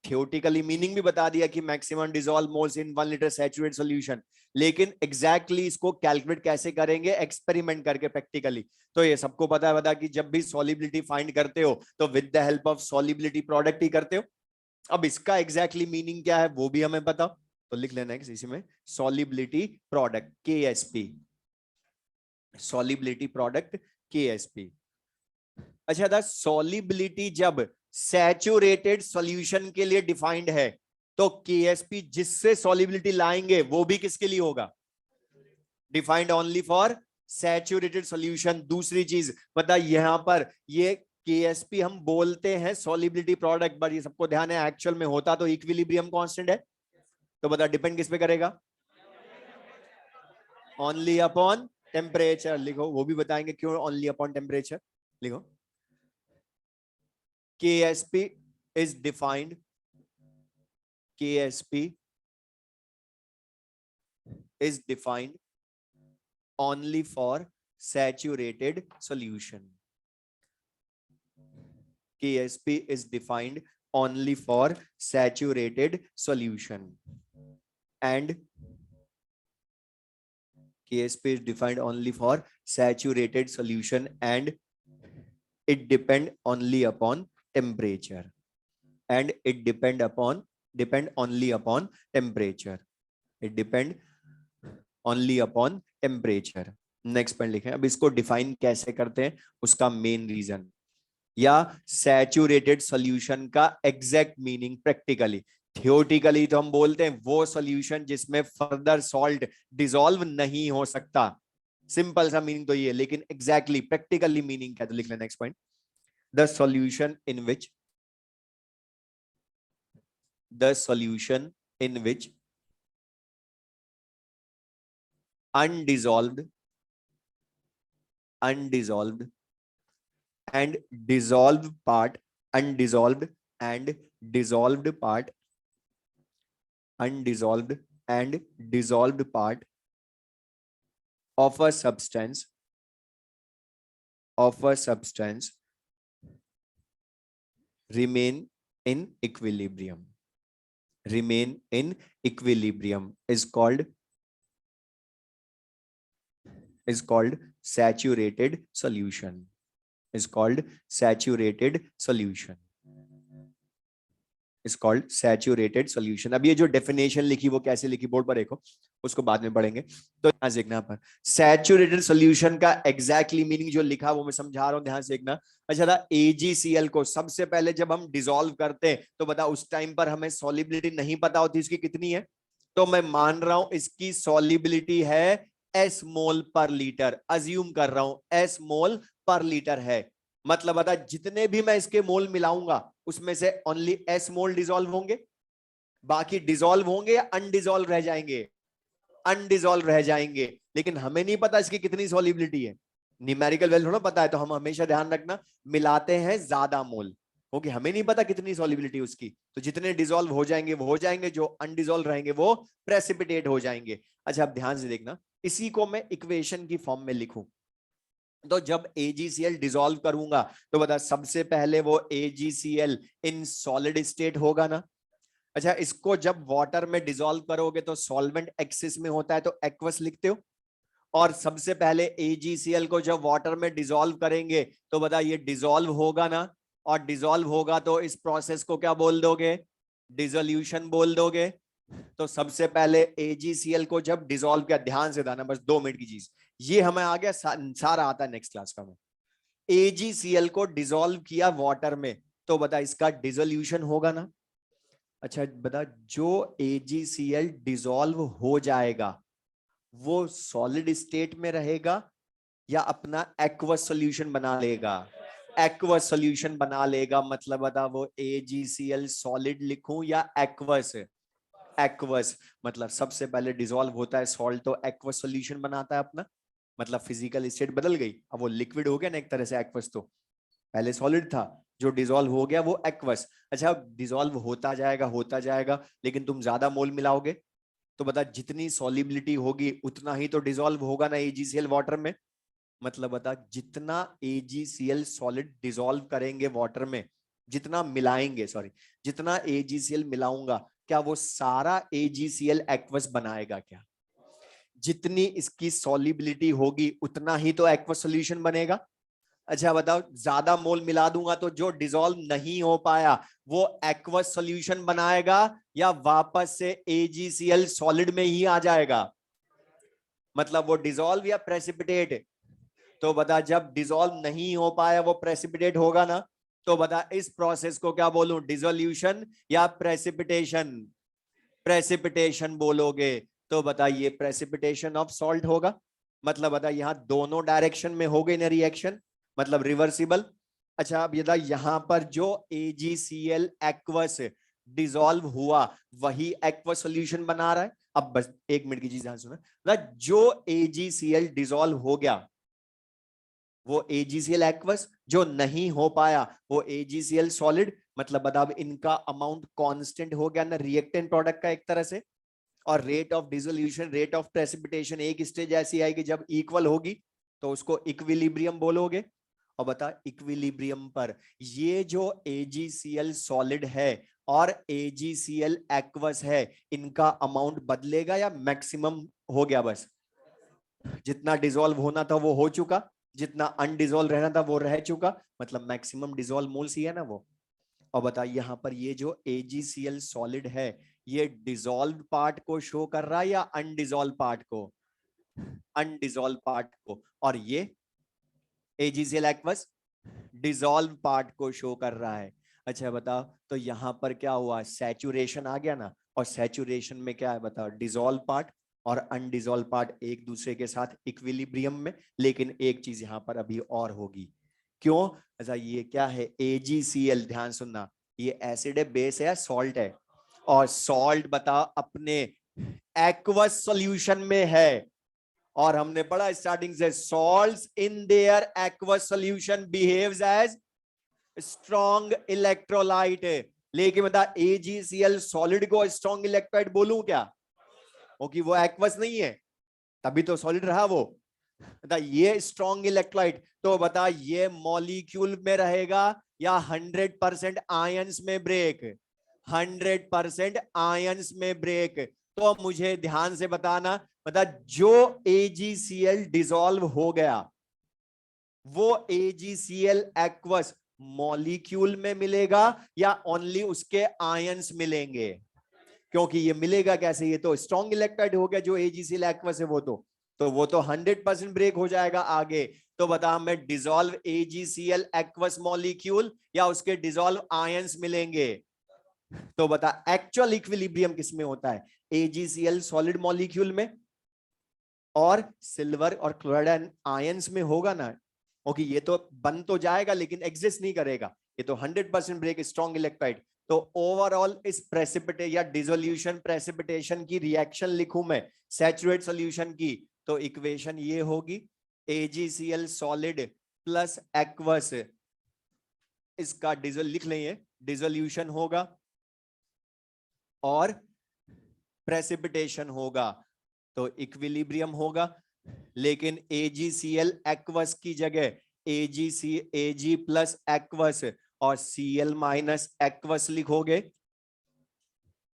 थियोटिकली मीनिंग भी बता दिया कि मैक्सिमम डिसॉल्व मोल्स इन 1 लीटर सैचुरेटेड सॉल्यूशन, लेकिन एग्जैक्टली इसको कैलकुलेट कैसे करेंगे एक्सपेरिमेंट करके प्रैक्टिकली। तो ये सबको पता है कि जब भी सॉलिबिलिटी फाइंड करते हो तो with the help of solubility product ही करते हो। अब इसका एग्जैक्टली मीनिंग क्या है वो भी हमें पता, तो लिख लेना है इसी में solubility product KSP, solubility product KSP। अच्छा था, सॉलिबिलिटी जब सैचुरेटेड सॉल्यूशन के लिए डिफाइंड है तो KSP जिससे सॉलिबिलिटी लाएंगे वो भी किसके लिए होगा, defined only for saturated solution. दूसरी चीज बता, यहां पर ये KSP हम बोलते हैं सॉलिबिलिटी प्रोडक्ट, बट ये सबको ध्यान है एक्चुअल में होता तो इक्विलिब्रियम कांस्टेंट है। तो बता डिपेंड किस पे करेगा, ओनली अपॉन टेम्परेचर। लिखो, वो भी बताएंगे क्यों ओनली अपॉन टेम्परेचर। लिखो, KSP is defined, KSP is defined only for saturated solution. KSP is defined only for saturated solution, and KSP is defined only for saturated solution, and it depend only upon temperature, and it depend only upon temperature, it depend only upon temperature। Next point लिखें, अब इसको define कैसे करते हैं उसका main reason, या saturated solution का exact meaning practically. Theoretically तो हम बोलते हैं वो सॉल्यूशन जिसमें फर्दर सॉल्ट डिसॉल्व नहीं हो सकता, सिंपल सा मीनिंग तो ये, लेकिन एग्जैक्टली प्रैक्टिकली मीनिंग क्या, तो लिख लें next point, the solution in which undissolved and dissolved part undissolved and dissolved part undissolved and dissolved part of a substance remain in equilibrium is called saturated solution, is called saturated solution, is called saturated solution। अब ये जो definition लिखी वो कैसे लिखी board पर देखो, उसको बाद में पढ़ेंगे। तो ध्यान से देखना पर सैचुरेटेड सॉल्यूशन का एग्जैक्टली मीनिंग जो लिखा वो मैं समझा रहा हूं, ध्यान से देखना। अच्छा था, AgCl को सबसे पहले जब हम डिसॉल्व करते हैं तो बता उस टाइम पर हमें सॉलिबिलिटी नहीं पता होती इसकी कितनी है, तो मैं मान रहा हूं इसकी सॉलिबिलिटी है S मोल पर लीटर, अज्यूम कर रहा हूं S मोल पर लीटर है। मतलब बता जितने भी मैं इसके मोल मिलाऊंगा उसमें से ओनली S मोल डिसॉल्व होंगे, बाकी डिसॉल्व होंगे या अनडिसॉल्व रह जाएंगे, अनडिसॉल्व रह जाएंगे। लेकिन हमें नहीं पता इसकी कितनी सॉलिबिलिटी है, न्यूमेरिकल वैल्यू थोड़ा पता है, तो हम हमेशा ध्यान रखना मिलाते हैं ज्यादा मोल, क्योंकि हमें नहीं पता कितनी सॉलिबिलिटी उसकी, तो जितने डिसॉल्व हो जाएंगे वो हो जाएंगे, जो अनडिसॉल्व रहेंगे वो प्रेसिपिटेट हो जाएंगे। अच्छा अब ध्यान से देखना, इसी को मैं इक्वेशन की फॉर्म में लिखूं तो जब AgCl डिसॉल्व करूंगा तो बता सबसे पहले वो AgCl इन सॉलिड स्टेट होगा ना। अच्छा, इसको जब वाटर में डिसॉल्व करोगे तो सॉल्वेंट एक्सिस में होता है तो एक्वस लिखते हो, और सबसे पहले AgCl को जब वाटर में डिसॉल्व करेंगे तो बता ये डिसॉल्व होगा ना, और डिसॉल्व होगा तो इस प्रोसेस को क्या बोल दोगे, डिसोल्यूशन बोल दोगे। तो सबसे पहले AgCl को जब डिसॉल्व किया, ध्यान से दाना बस 2 मिनट की चीज, ये हमें आ गया सारा आता है नेक्स्ट क्लास का में। AgCl को डिसॉल्व किया वाटर में तो बता इसका डिसोल्यूशन होगा ना। अच्छा बता, जो AgCl डिसॉल्व हो जाएगा वो सॉलिड स्टेट में रहेगा या अपना एक्वस सॉल्यूशन बना लेगा, एक्वस सॉल्यूशन बना लेगा। मतलब बता वो AgCl सॉलिड लिखूं या एक्वस, एक्वस। मतलब सबसे पहले डिसॉल्व होता है सॉल्ट तो एक्वस सॉल्यूशन बनाता है अपना, मतलब फिजिकल स्टेट बदल गई, अब वो लिक्विड हो गया ना एक तरह से एक्वस, तो पहले सॉलिड था, जो डिसॉल्व हो गया वो एक्वस। अच्छा डिसॉल्व होता जाएगा, लेकिन तुम ज्यादा मोल मिलाओगे तो बता जितनी सॉलिबिलिटी होगी उतना ही तो डिसॉल्व होगा ना AgCl वाटर में। मतलब बता जितना AgCl सॉलिड डिसॉल्व करेंगे वाटर में, जितना मिलाएंगे, सॉरी, जितना AgCl मिलाऊंगा, क्या वो सारा AgCl एक्वस बनाएगा क्या? जितनी इसकी सॉलिबिलिटी होगी उतना ही तो एक्वस सॉल्यूशन बनेगा। अच्छा बताओ, ज्यादा मोल मिला दूंगा तो जो डिसॉल्व नहीं हो पाया वो एक्वस सॉल्यूशन बनाएगा या वापस से AgCl सॉलिड में ही आ जाएगा? मतलब वो डिसॉल्व या प्रेसिपिटेट? तो बता जब डिसॉल्व नहीं हो पाया वो प्रेसिपिटेट होगा ना, तो बता इस प्रोसेस को क्या बोलूं, डिसोल्यूशन या प्रेसिपिटेशन? प्रेसिपिटेशन बोलोगे तो बता ये प्रेसिपिटेशन ऑफ सॉल्ट होगा। मतलब बता यहां दोनों डायरेक्शन में हो गई ना रिएक्शन, मतलब रिवर्सिबल। अच्छा अब ये यहां पर जो AgCl एक्वस डिसॉल्व हुआ वही एक्वस सॉल्यूशन बना रहा है। अब बस 1 मिनट की चीज ध्यान सुना, जो AgCl डिसॉल्व हो गया वो AgCl एक्वस, जो नहीं हो पाया वो AgCl सॉलिड। मतलब बता अब इनका अमाउंट कांस्टेंट हो गया ना रिएक्टेंट प्रोडक्ट का एक तरह से, और rate of dissolution, rate of precipitation एक स्टेज ऐसी आएगी जब इक्वल होगी तो उसको इक्विलिब्रियम बोलोगे। और बता इक्विलिब्रियम पर ये जो AgCl सॉलिड है और AgCl एक्वस है, इनका अमाउंट बदलेगा या मैक्सिमम हो गया? बस जितना डिसॉल्व होना था वो हो चुका, जितना अनडिसॉल्व रहना था वो रह चुका, मतलब मैक्सिमम डिसॉल्व मोल्स ही है ना वो। और बता यहाँ पर ये जो AgCl सॉलिड है ये डिसॉल्व पार्ट को शो कर रहा है या अनडिसॉल्व पार्ट को? अनडिसॉल्व पार्ट को। और ये AgCl एक्वस डिसॉल्व पार्ट को शो कर रहा है। अच्छा बताओ, तो यहां पर क्या हुआ, सैचुरेशन आ गया ना, और सैचुरेशन में क्या है बताओ, डिसॉल्व पार्ट और अनडिसॉल्व पार्ट एक दूसरे के साथ इक्विलिब्रियम में। लेकिन एक चीज यहां पर अभी और होगी, क्यों? अच्छा ये क्या है AgCl, ध्यान सुनना, ये एसिड है, बेस है या सॉल्ट है? और सॉल्ट बता अपने एक्वस सॉल्यूशन में है, और हमने पढ़ा स्टार्टिंग से salts in their aqueous solution behaves as strong electrolyte. लेकिन बता AgCl सॉलिड को स्ट्रॉन्ग इलेक्ट्रोलाइट बोलूं क्या? क्योंकि वो एक्वस नहीं है, तभी तो सॉलिड रहा वो। बता ये स्ट्रॉन्ग इलेक्ट्रोलाइट, तो बता ये मॉलिक्यूल में रहेगा या 100% आयंस में ब्रेक? 100% आयंस में ब्रेक। तो मुझे ध्यान से बताना, बता जो AgCl डिसॉल्व हो गया वो AgCl एक्वस मॉलिक्यूल में मिलेगा या ओनली उसके आयंस मिलेंगे? क्योंकि ये मिलेगा कैसे, ये तो स्ट्रॉन्ग इलेक्ट्रोलाइट हो गया जो AgCl एक्वस है, वो तो 100% ब्रेक हो जाएगा आगे। तो बता मैं डिसॉल्व AgCl एक्वस मॉलिक्यूल या उसके डिसॉल्व आयंस मिलेंगे? तो बता एक्चुअल इक्विलिब्रियम किस में होता है, AgCl सॉलिड मॉलिक्यूल में और सिल्वर और क्लोराइड आयंस में होगा ना। ओके ये तो बन तो जाएगा लेकिन एग्जिस्ट नहीं करेगा, ये तो 100% ब्रेक स्ट्रॉन्ग इलेक्ट्रोलाइट। तो ओवरऑल इस प्रेसिपिटे या डिसोल्यूशन प्रेसिपिटेशन की रिएक्शन लिखूं मैं सैचुरेट सॉल्यूशन की, तो इक्वेशन ये होगी AgCl सॉलिड प्लस एक्वस, इसका लिख लेंगे, डिसोल्यूशन होगा और प्रेसिपिटेशन होगा तो इक्विलिब्रियम होगा। लेकिन AgCl एक्वस की जगह Ag प्लस एक्वस और Cl माइनस एक्वस लिखोगे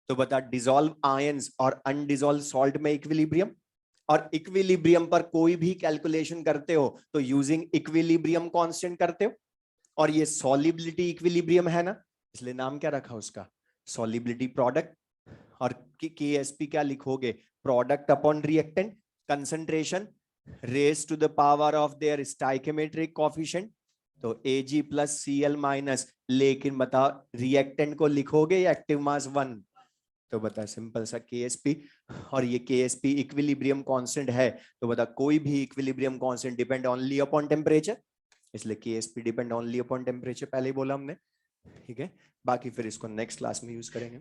तो बता डिसॉल्व आयंस और अनडिसॉल्व सॉल्ट में इक्विलिब्रियम। और इक्विलिब्रियम पर कोई भी कैलकुलेशन करते हो तो यूजिंग इक्विलिब्रियम कांस्टेंट करते हो, और ये सॉलिबिलिटी इक्विलिब्रियम है ना, इसलिए नाम क्या रखा उसका, सॉलिबिलिटी प्रोडक्ट। और KSP क्या लिखोगे, product upon reactant concentration raise to the power of their stoichiometric coefficient. तो Ag प्लस Cl माइनस, लेकिन बता रिएक्टेंट को लिखोगे या एक्टिव मास 1? तो बता सिंपल सा KSP, और ये KSP इक्विलिब्रियम कांस्टेंट है, तो बता कोई भी equilibrium constant depend only upon temperature, इसलिए KSP depend only upon temperature, पहले ही बोला हमने। ठीक है, बाकी फिर इसको नेक्स्ट क्लास में यूज करेंगे।